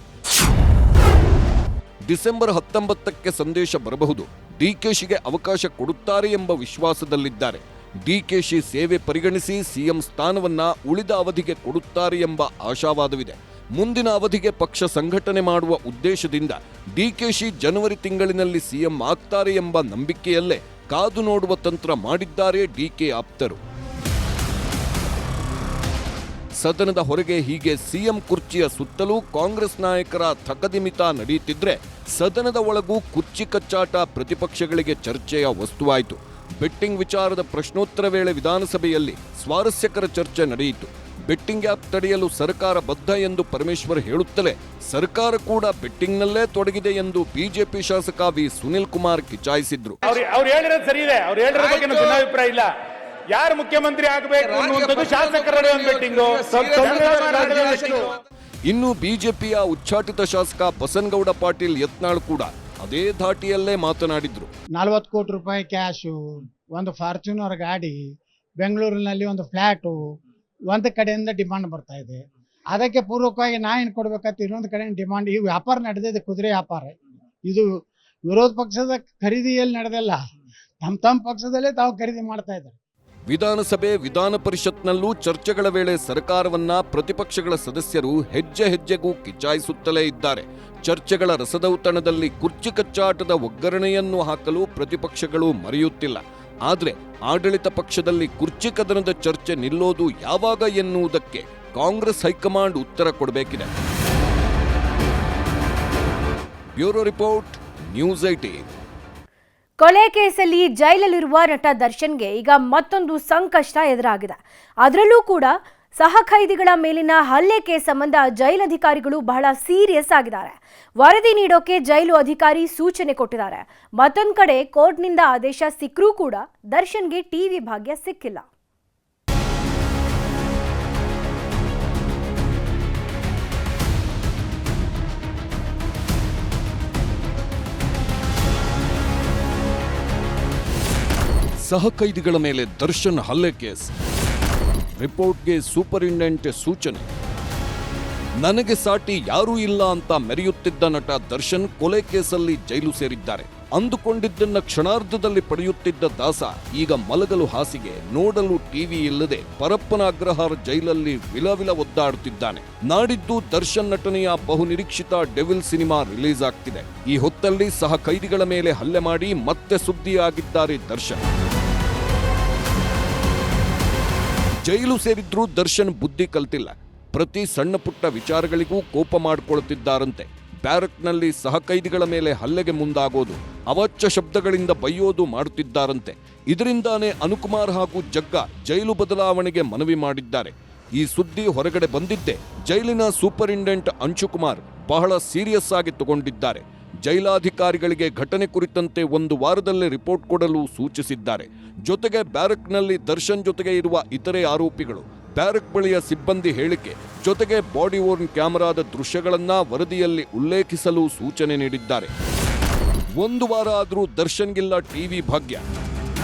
ಡಿಸೆಂಬರ್ 19ಕ್ಕೆ ಸಂದೇಶ ಬರಬಹುದು, ಡಿಕೆಶಿಗೆ ಅವಕಾಶ ಕೊಡುತ್ತಾರೆ ಎಂಬ ವಿಶ್ವಾಸದಲ್ಲಿದ್ದಾರೆ. ಡಿಕೆಶಿ ಸೇವೆ ಪರಿಗಣಿಸಿ ಸಿಎಂ ಸ್ಥಾನವನ್ನ ಉಳಿದ ಅವಧಿಗೆ ಕೊಡುತ್ತಾರೆ ಎಂಬ ಆಶಾವಾದವಿದೆ. ಮುಂದಿನ ಅವಧಿಗೆ ಪಕ್ಷ ಸಂಘಟನೆ ಮಾಡುವ ಉದ್ದೇಶದಿಂದ ಡಿಕೆಶಿ ಜನವರಿ ತಿಂಗಳಿನಲ್ಲಿ ಸಿಎಂ ಆಗ್ತಾರೆ ಎಂಬ ನಂಬಿಕೆಯಲ್ಲೇ ಕಾದು ನೋಡುವ ತಂತ್ರ ಮಾಡಿದ್ದಾರೆ ಡಿಕೆ ಆಪ್ತರು. ಸದನದ ಹೊರಗೆ ಹೀಗೆ ಸಿಎಂ ಕುರ್ಚಿಯ ಸುತ್ತಲೂ ಕಾಂಗ್ರೆಸ್ ನಾಯಕರ ಥಕದಿಮಿತ ನಡೆಯುತ್ತಿದ್ರೆ, ಸದನದ ಒಳಗೂ ಕುರ್ಚಿ ಕಚ್ಚಾಟ ಪ್ರತಿಪಕ್ಷಗಳಿಗೆ ಚರ್ಚೆಯ ವಸ್ತುವಾಯಿತು. ಬೆಟ್ಟಿಂಗ್ ವಿಚಾರದ ಪ್ರಶ್ನೋತ್ತರ ವೇಳೆ ವಿಧಾನಸಭೆಯಲ್ಲಿ ಸ್ವಾರಸ್ಯಕರ ಚರ್ಚೆ ನಡೆಯಿತು. ಬೆಟ್ಟಿಂಗ್ ಆ್ಯಪ್ ತಡೆಯಲು ಸರ್ಕಾರ ಬದ್ಧ ಎಂದು ಪರಮೇಶ್ವರ್ ಹೇಳುತ್ತಲೇ ಸರ್ಕಾರ ಕೂಡ ಬೆಟ್ಟಿಂಗ್ನಲ್ಲೇ ತೊಡಗಿದೆ ಎಂದು ಬಿಜೆಪಿ ಶಾಸಕ ವಿ ಸುನಿಲ್ ಕುಮಾರ್ ಕಿಚಾಯಿಸಿದ್ರು. ಅವ್ರು ಹೇಳಿರೋದು ಸರಿ ಇದೆ, ಅವ್ರು ಹೇಳಿರೋ ಬಗ್ಗೆ ಭಿನ್ನಾಭಿಪ್ರಾಯ ಇಲ್ಲ. ಯಾರು ಮುಖ್ಯಮಂತ್ರಿ ಆಗಬೇಕು ಅನ್ನುವಂಥದ್ದು ಶಾಸಕರ ಬೆಟ್ಟಿಂಗು. ಇನ್ನು ಬಿಜೆಪಿಯ ಉಚ್ಚಾಟಿತ ಶಾಸಕ ಬಸನಗೌಡ ಪಾಟೀಲ್ ಯತ್ನಾಳ್ ಕೂಡ ಅದೇ ಧಾಟಿಯಲ್ಲೇ ಮಾತನಾಡಿದ್ರು. 40 ಕೋಟಿ ರೂಪಾಯಿ ಕ್ಯಾಶು, ಒಂದು ಫಾರ್ಚುನರ್ ಗಾಡಿ, ಬೆಂಗಳೂರಿನಲ್ಲಿ ಒಂದು ಫ್ಲಾಟು ಒಂದು ಕಡೆಯಿಂದ ಡಿಮಾಂಡ್ ಬರ್ತಾ ಇದೆ. ಅದಕ್ಕೆ ಪೂರ್ವಕವಾಗಿ ನಾ ಏನು ಕೊಡ್ಬೇಕಂತ ಇನ್ನೊಂದು ಕಡೆ ಡಿಮಾಂಡ್. ಈ ವ್ಯಾಪಾರ ನಡೆದಿದೆ, ಕುದುರೆ ವ್ಯಾಪಾರ. ಇದು ವಿರೋಧ ಪಕ್ಷದ ಖರೀದಿಯಲ್ಲಿ ನಡೆದಿಲ್ಲ, ತಮ್ಮ ಪಕ್ಷದಲ್ಲೇ ತಾವು ಖರೀದಿ ಮಾಡ್ತಾ ಇದ್ದಾರೆ. ವಿಧಾನಸಭೆ ವಿಧಾನ ಪರಿಷತ್ನಲ್ಲೂ ಚರ್ಚೆಗಳ ವೇಳೆ ಸರ್ಕಾರವನ್ನ ಪ್ರತಿಪಕ್ಷಗಳ ಸದಸ್ಯರು ಹೆಜ್ಜೆ ಹೆಜ್ಜೆಗೂ ಕಿಚಾಯಿಸುತ್ತಲೇ ಇದ್ದಾರೆ. ಚರ್ಚೆಗಳ ರಸದೌತಣದಲ್ಲಿ ಕುರ್ಚಿ ಕಚ್ಚಾಟದ ಒಗ್ಗರಣೆಯನ್ನು ಹಾಕಲು ಪ್ರತಿಪಕ್ಷಗಳು ಮರೆಯುತ್ತಿಲ್ಲ. ಆದರೆ ಆಡಳಿತ ಪಕ್ಷದಲ್ಲಿ ಕುರ್ಚಿ ಕದನದ ಚರ್ಚೆ ನಿಲ್ಲೋದು ಯಾವಾಗ ಎನ್ನುವುದಕ್ಕೆ ಕಾಂಗ್ರೆಸ್ ಹೈಕಮಾಂಡ್ ಉತ್ತರ ಕೊಡಬೇಕಿದೆ. Bureau report, news 18. ಕೊಲೆ ಕೇಸಲ್ಲಿ ಜೈಲಲ್ಲಿರುವ ನಟ ದರ್ಶನ್ಗೆ ಈಗ ಮತ್ತೊಂದು ಸಂಕಷ್ಟ ಎದುರಾಗಿದೆ. ಅದರಲ್ಲೂ ಕೂಡ ಸಹ ಖೈದಿಗಳ ಮೇಲಿನ ಹಲ್ಲೆ ಕೇಸ್ ಸಂಬಂಧ ಜೈಲಧಿಕಾರಿಗಳು ಬಹಳ ಸೀರಿಯಸ್ ಆಗಿದ್ದಾರೆ. ವರದಿ ನೀಡೋಕೆ ಜೈಲು ಅಧಿಕಾರಿ ಸೂಚನೆ ಕೊಟ್ಟಿದ್ದಾರೆ. ಮತ್ತೊಂದು ಕಡೆ ಕೋರ್ಟ್ನಿಂದ ಆದೇಶ ಸಿಕ್ಕರೂ ಕೂಡ ದರ್ಶನ್ಗೆ ಟಿವಿ ಭಾಗ್ಯ ಸಿಕ್ಕಿಲ್ಲ. ಸಹ ಖೈದಿಗಳ ಮೇಲೆ ದರ್ಶನ್ ಹಲ್ಲೆ ಕೇಸ್, ರಿಪೋರ್ಟ್ಗೆ ಸೂಪರಿಂಟೆಂಡೆಂಟ್ ಸೂಚನೆ. ನನಗೆ ಸಾಟಿ ಯಾರೂ ಇಲ್ಲ ಅಂತ ಮೆರೆಯುತ್ತಿದ್ದ ನಟ ದರ್ಶನ್ ಕೊಲೆ ಕೇಸಲ್ಲಿ ಜೈಲು ಸೇರಿದ್ದಾರೆ. ಅಂದುಕೊಂಡಿದ್ದನ್ನ ಕ್ಷಣಾರ್ಧದಲ್ಲಿ ಪಡೆಯುತ್ತಿದ್ದ ದಾಸ ಈಗ ಮಲಗಲು ಹಾಸಿಗೆ, ನೋಡಲು ಟಿವಿ ಇಲ್ಲದೆ ಪರಪ್ಪನ ಅಗ್ರಹಾರ ಜೈಲಲ್ಲಿ ವಿಲವಿಲ ಒದ್ದಾಡುತ್ತಿದ್ದಾನೆ. ನಾಡಿದ್ದು ದರ್ಶನ್ ನಟನೆಯ ಬಹುನಿರೀಕ್ಷಿತ ಡೆವಿಲ್ ಸಿನಿಮಾ ರಿಲೀಸ್ ಆಗ್ತಿದೆ. ಈ ಹೊತ್ತಲ್ಲಿ ಸಹ ಖೈದಿಗಳ ಮೇಲೆ ಹಲ್ಲೆ ಮಾಡಿ ಮತ್ತೆ ಸುದ್ದಿಯಾಗಿದ್ದಾರೆ ದರ್ಶನ್. ಜೈಲು ಸೇರಿದ್ರೂ ದರ್ಶನ್ ಬುದ್ಧಿ ಕಲ್ತಿಲ್ಲ. ಪ್ರತಿ ಸಣ್ಣ ಪುಟ್ಟ ವಿಚಾರಗಳಿಗೂ ಕೋಪ ಮಾಡಿಕೊಳ್ಳುತ್ತಿದ್ದಾರಂತೆ. ಬ್ಯಾರಕ್ನಲ್ಲಿ ಸಹ ಖೈದಿಗಳ ಮೇಲೆ ಹಲ್ಲೆಗೆ ಮುಂದಾಗೋದು, ಅವಾಚ್ಯ ಶಬ್ದಗಳಿಂದ ಬೈಯೋದು ಮಾಡುತ್ತಿದ್ದಾರಂತೆ. ಇದರಿಂದಾನೇ ಅನುಕುಮಾರ್ ಹಾಗೂ ಜಗ್ಗ ಜೈಲು ಬದಲಾವಣೆಗೆ ಮನವಿ ಮಾಡಿದ್ದಾರೆ. ಈ ಸುದ್ದಿ ಹೊರಗಡೆ ಬಂದಿದ್ದೇ ಜೈಲಿನ ಸೂಪರಿಂಟೆಂಡೆಂಟ್ ಅಂಶುಕುಮಾರ್ ಬಹಳ ಸೀರಿಯಸ್ ಆಗಿ ತಗೊಂಡಿದ್ದಾರೆ. ಜೈಲಾಧಿಕಾರಿಗಳಿಗೆ ಘಟನೆ ಕುರಿತಂತೆ 1 ವಾರದಲ್ಲೇ ರಿಪೋರ್ಟ್ ಕೊಡಲು ಸೂಚಿಸಿದ್ದಾರೆ. ಜೊತೆಗೆ ಬ್ಯಾರಕ್ನಲ್ಲಿ ದರ್ಶನ್ ಜೊತೆಗೆ ಇರುವ ಇತರೆ ಆರೋಪಿಗಳು, ಬ್ಯಾರಕ್ ಬಳಿಯ ಸಿಬ್ಬಂದಿ ಹೇಳಿಕೆ, ಜೊತೆಗೆ ಬಾಡಿ ಓರ್ನ್ ಕ್ಯಾಮೆರಾದ ದೃಶ್ಯಗಳನ್ನ ವರದಿಯಲ್ಲಿ ಉಲ್ಲೇಖಿಸಲು ಸೂಚನೆ ನೀಡಿದ್ದಾರೆ. 1 ವಾರ ಆದರೂ ದರ್ಶನ್ಗಿಲ್ಲ ಟಿವಿ ಭಾಗ್ಯ.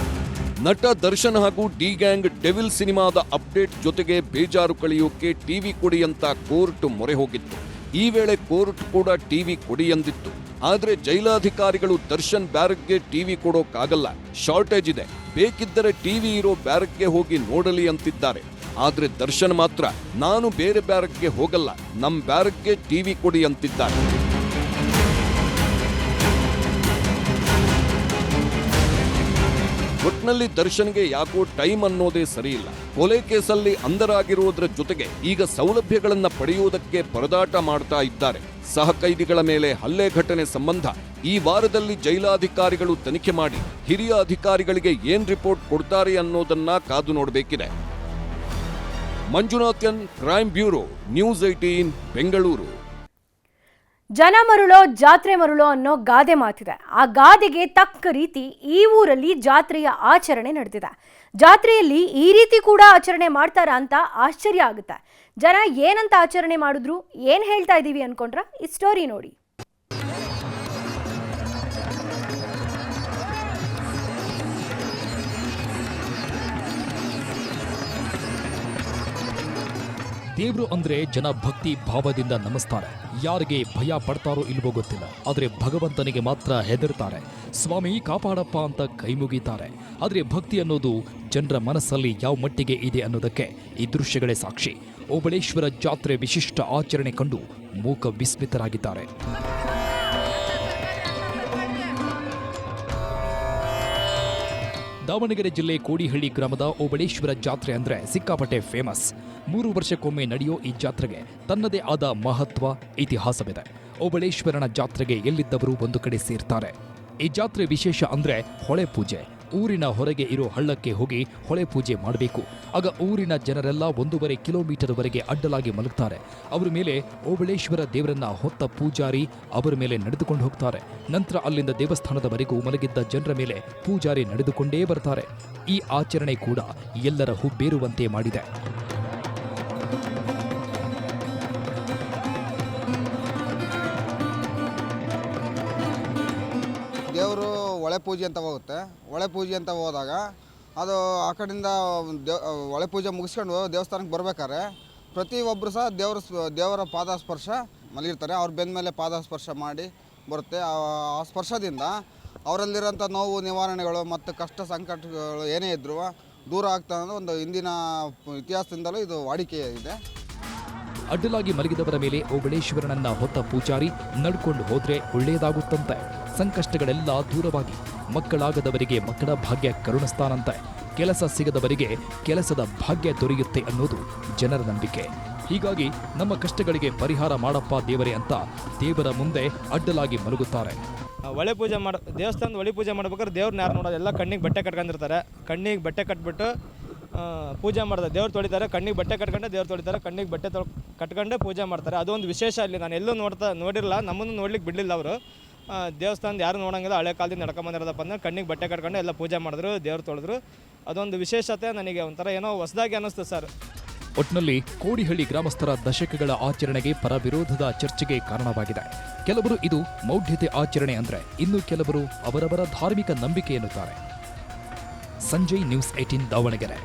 ನಟ ದರ್ಶನ್ ಹಾಗೂ ಡಿ ಗ್ಯಾಂಗ್ ಡೆವಿಲ್ ಸಿನಿಮಾದ ಅಪ್ಡೇಟ್ ಜೊತೆಗೆ ಬೇಜಾರು ಕಳೆಯೋಕೆ ಟಿವಿ ಕೊಡಿ ಅಂತ ಕೋರ್ಟ್ ಮೊರೆ ಹೋಗಿತ್ತು. ಈ ವೇಳೆ ಕೋರ್ಟ್ ಕೂಡ ಟಿವಿ ಕೊಡಿ ಎಂದಿತ್ತು. ಆದ್ರೆ ಜೈಲಾಧಿಕಾರಿಗಳು ದರ್ಶನ್ ಬ್ಯಾರಕ್ಗೆ ಟಿವಿ ಕೊಡೋಕ್ಕಾಗಲ್ಲ, ಶಾರ್ಟೇಜ್ ಇದೆ, ಬೇಕಿದ್ದರೆ ಟಿವಿ ಇರೋ ಬ್ಯಾರಕ್ಗೆ ಹೋಗಿ ನೋಡಲಿ ಅಂತಿದ್ದಾರೆ. ಆದ್ರೆ ದರ್ಶನ್ ಮಾತ್ರ ನಾನು ಬೇರೆ ಬ್ಯಾರಕ್ಗೆ ಹೋಗಲ್ಲ, ನಮ್ ಬ್ಯಾರಕ್ಗೆ ಟಿವಿ ಕೊಡಿ ಅಂತಿದ್ದಾರೆ. ಒಟ್ನಲ್ಲಿ ದರ್ಶನ್ಗೆ ಯಾಕೋ ಟೈಮ್ ಅನ್ನೋದೇ ಸರಿಯಿಲ್ಲ. ಕೊಲೆ ಕೇಸಲ್ಲಿ ಅಂಧರಾಗಿರುವುದರ ಜೊತೆಗೆ ಈಗ ಸೌಲಭ್ಯಗಳನ್ನ ಪಡೆಯುವುದಕ್ಕೆ ಪರದಾಟ ಮಾಡ್ತಾ ಇದ್ದಾರೆ. ಸಹ ಕೈದಿಗಳ ಮೇಲೆ ಹಲ್ಲೆ ಘಟನೆ ಸಂಬಂಧ ಈ ವಾರದಲ್ಲಿ ಜೈಲಾಧಿಕಾರಿಗಳು ತನಿಖೆ ಮಾಡಿ ಹಿರಿಯ ಅಧಿಕಾರಿಗಳಿಗೆ ಏನ್ ರಿಪೋರ್ಟ್ ಕೊಡ್ತಾರೆ ಅನ್ನೋದನ್ನ ಕಾದು ನೋಡಬೇಕಿದೆ. Manjunath N, crime bureau, news 18, Bengaluru. ಜನ ಮರುಳೋ ಜಾತ್ರೆ ಮರುಳೋ ಅನ್ನೋ ಗಾದೆ ಮಾತಿದೆ. ಆ ಗಾದೆಗೆ ತಕ್ಕ ರೀತಿ ಈ ಊರಲ್ಲಿ ಜಾತ್ರೆಯ ಆಚರಣೆ ನಡೆದಿದೆ. ಜಾತ್ರೆಯಲ್ಲಿ ಈ ರೀತಿ ಕೂಡ ಆಚರಣೆ ಮಾಡ್ತಾರಾ ಅಂತ ಆಶ್ಚರ್ಯ ಆಗುತ್ತೆ. ಜನ ಏನಂತ ಆಚರಣೆ ಮಾಡಿದ್ರು, ಏನ್ ಹೇಳ್ತಾ ಇದೀವಿ ಅನ್ಕೊಂಡ್ರ ಈ ಸ್ಟೋರಿ ನೋಡಿ. ದೇವ್ರು ಅಂದ್ರೆ ಜನ ಭಕ್ತಿ ಭಾವದಿಂದ ನಮಿಸ್ತಾರೆ. ಯಾರಿಗೆ ಭಯ ಪಡ್ತಾರೋ ಇಲ್ವೋ ಗೊತ್ತಿಲ್ಲ, ಆದ್ರೆ ಭಗವಂತನಿಗೆ ಮಾತ್ರ ಹೆದರ್ತಾರೆ. ಸ್ವಾಮಿ ಕಾಪಾಡಪ್ಪ ಅಂತ ಕೈ ಮುಗಿತಾರೆ. ಆದ್ರೆ ಭಕ್ತಿ ಅನ್ನೋದು ಜನರ ಮನಸ್ಸಲ್ಲಿ ಯಾವ ಮಟ್ಟಿಗೆ ಇದೆ ಅನ್ನೋದಕ್ಕೆ ಈ ದೃಶ್ಯಗಳೇ ಸಾಕ್ಷಿ. ಓಬಳೇಶ್ವರ ಜಾತ್ರೆ ವಿಶಿಷ್ಟ ಆಚರಣೆ ಕಂಡು ಮೂಕ ವಿಸ್ಮಿತರಾಗಿದ್ದಾರೆ. ದಾವಣಗೆರೆ ಜಿಲ್ಲೆ ಕೋಡಿಹಳ್ಳಿ ಗ್ರಾಮದ ಓಬಳೇಶ್ವರ ಜಾತ್ರೆ ಅಂದ್ರೆ ಸಿಕ್ಕಾಪಟ್ಟೆ ಫೇಮಸ್. 3 ವರ್ಷಕ್ಕೊಮ್ಮೆ ನಡೆಯೋ ಈ ಜಾತ್ರೆಗೆ ತನ್ನದೇ ಆದ ಮಹತ್ವ, ಇತಿಹಾಸವಿದೆ. ಓಬಳೇಶ್ವರನ ಜಾತ್ರೆಗೆ ಎಲ್ಲಿದ್ದವರು ಒಂದು ಕಡೆ ಸೇರ್ತಾರೆ. ಈ ಜಾತ್ರೆ ವಿಶೇಷ ಅಂದ್ರೆ ಹೊಳೆ ಪೂಜೆ. ಊರಿನ ಹೊರಗೆ ಇರೋ ಹಳ್ಳಕ್ಕೆ ಹೋಗಿ ಹೊಳೆ ಪೂಜೆ ಮಾಡಬೇಕು. ಆಗ ಊರಿನ ಜನರೆಲ್ಲ 1.5 ಕಿಲೋಮೀಟರ್ವರೆಗೆ ಅಡ್ಡಲಾಗಿ ಮಲಗ್ತಾರೆ. ಅವರ ಮೇಲೆ ಓಬಳೇಶ್ವರ ದೇವರನ್ನ ಹೊತ್ತ ಪೂಜಾರಿ ಅವರ ಮೇಲೆ ನಡೆದುಕೊಂಡು ಹೋಗ್ತಾರೆ. ನಂತರ ಅಲ್ಲಿಂದ ದೇವಸ್ಥಾನದವರೆಗೂ ಮಲಗಿದ್ದ ಜನರ ಮೇಲೆ ಪೂಜಾರಿ ನಡೆದುಕೊಂಡೇ ಬರ್ತಾರೆ. ಈ ಆಚರಣೆ ಕೂಡ ಎಲ್ಲರ ಹುಬ್ಬೇರುವಂತೆ ಮಾಡಿದೆ. ದೇವರು ಒಳೆ ಪೂಜೆ ಅಂತ ಹೋಗುತ್ತೆ. ಒಳೆ ಪೂಜೆ ಅಂತ ಹೋದಾಗ ಅದು ಆ ಕಡೆಯಿಂದ ಒಳೆ ಪೂಜೆ ಮುಗಿಸ್ಕೊಂಡು ದೇವಸ್ಥಾನಕ್ಕೆ ಬರ್ಬೇಕಾದ್ರೆ ಪ್ರತಿಯೊಬ್ಬರು ಸಹ ದೇವರ ಪಾದಸ್ಪರ್ಶ ಮಲಗಿರ್ತಾರೆ. ಅವ್ರ ಬೆನ್ನ ಮೇಲೆ ಪಾದಸ್ಪರ್ಶ ಮಾಡಿ ಬರುತ್ತೆ. ಆ ಸ್ಪರ್ಶದಿಂದ ಅವರಲ್ಲಿರೋಂಥ ನೋವು ನಿವಾರಣೆಗಳು ಮತ್ತು ಕಷ್ಟ ಸಂಕಟಗಳು ಏನೇ ಇದ್ರೂ ದೂರ ಆಗ್ತಾ ಅನ್ನೋ ಒಂದು ಹಿಂದಿನ ಇತಿಹಾಸದಿಂದಲೂ ಇದು ವಾಡಿಕೆ ಇದೆ. ಅಡ್ಡಲಾಗಿ ಮಲಗಿದವರ ಮೇಲೆ ಓಬಳೇಶ್ವರನನ್ನ ಹೊತ್ತ ಪೂಜಾರಿ ನಡ್ಕೊಂಡು ಹೋದ್ರೆ ಒಳ್ಳೆಯದಾಗುತ್ತಂತೆ. ಸಂಕಷ್ಟಗಳೆಲ್ಲ ದೂರವಾಗಿ ಮಕ್ಕಳಾಗದವರಿಗೆ ಮಕ್ಕಳ ಭಾಗ್ಯ ಕರುಣಿಸ್ತಾನಂತೆ. ಕೆಲಸ ಸಿಗದವರಿಗೆ ಕೆಲಸದ ಭಾಗ್ಯ ದೊರೆಯುತ್ತೆ ಅನ್ನೋದು ಜನರ ನಂಬಿಕೆ. ಹೀಗಾಗಿ ನಮ್ಮ ಕಷ್ಟಗಳಿಗೆ ಪರಿಹಾರ ಮಾಡಪ್ಪ ದೇವರೇ ಅಂತ ದೇವರ ಮುಂದೆ ಅಡ್ಡಲಾಗಿ ಮಲಗುತ್ತಾರೆ. ಒಳೆ ಪೂಜೆ ದೇವಸ್ಥಾನದ ಒಳೆ ಪೂಜೆ ಮಾಡ್ಬೇಕಾದ್ರೆ ದೇವ್ರನ್ನ ಯಾರು ನೋಡೋದು, ಎಲ್ಲ ಕಣ್ಣಿಗೆ ಬಟ್ಟೆ ಕಟ್ಕೊಂಡಿರ್ತಾರೆ. ಕಣ್ಣಿಗೆ ಬಟ್ಟೆ ಕಟ್ಬಿಟ್ಟು ಪೂಜೆ ಮಾಡ್ತಾರೆ. ದೇವ್ರು ತೊಳಿತಾರೆ, ಕಣ್ಣಿಗೆ ಬಟ್ಟೆ ಕಟ್ಕೊಂಡೆ ದೇವ್ರು ತೊಳಿತಾರೆ. ಕಣ್ಣಿಗೆ ಬಟ್ಟೆ ಕಟ್ಕೊಂಡೆ ಪೂಜೆ ಮಾಡ್ತಾರೆ. ಅದೊಂದು ವಿಶೇಷ. ಅಲ್ಲಿ ನಾನು ಎಲ್ಲೂ ನೋಡಿರಲ್ಲ, ನಮ್ಮನ್ನು ನೋಡ್ಲಿಕ್ಕೆ ಬಿಡಲಿಲ್ಲ ಅವರು. ದೇವಸ್ಥಾನದ ಯಾರು ನೋಡೋಂಗಿಲ್ಲ. ಹಳೆ ಕಾಲದಿಂದ ನಡ್ಕೊಂಬಂದಿರೋದಪ್ಪ ಅಂದ್ರೆ ಕಣ್ಣಿಗೆ ಬಟ್ಟೆ ಕಟ್ಕೊಂಡು ಎಲ್ಲ ಪೂಜೆ ಮಾಡಿದ್ರು, ದೇವ್ರು ತೊಳೆದ್ರು. ಅದೊಂದು ವಿಶೇಷತೆ ನನಗೆ ಒಂಥರ ಏನೋ ಹೊಸದಾಗಿ ಅನ್ನಿಸ್ತು ಸರ್. ಒಟ್ನಲ್ಲಿ ಕೋಡಿಹಳ್ಳಿ ಗ್ರಾಮಸ್ಥರ ದಶಕಗಳ ಆಚರಣೆಗೆ ಪರ ವಿರೋಧದ ಚರ್ಚೆಗೆ ಕಾರಣವಾಗಿದೆ. ಕೆಲವರು ಇದು ಮೌಢ್ಯತೆ ಆಚರಣೆ ಅಂದ್ರೆ, ಇನ್ನು ಕೆಲವರು ಅವರವರ ಧಾರ್ಮಿಕ ನಂಬಿಕೆ ಎನ್ನುತ್ತಾರೆ. ಸಂಜಯ್, ನ್ಯೂಸ್ 18, ದಾವಣಗೆರೆ.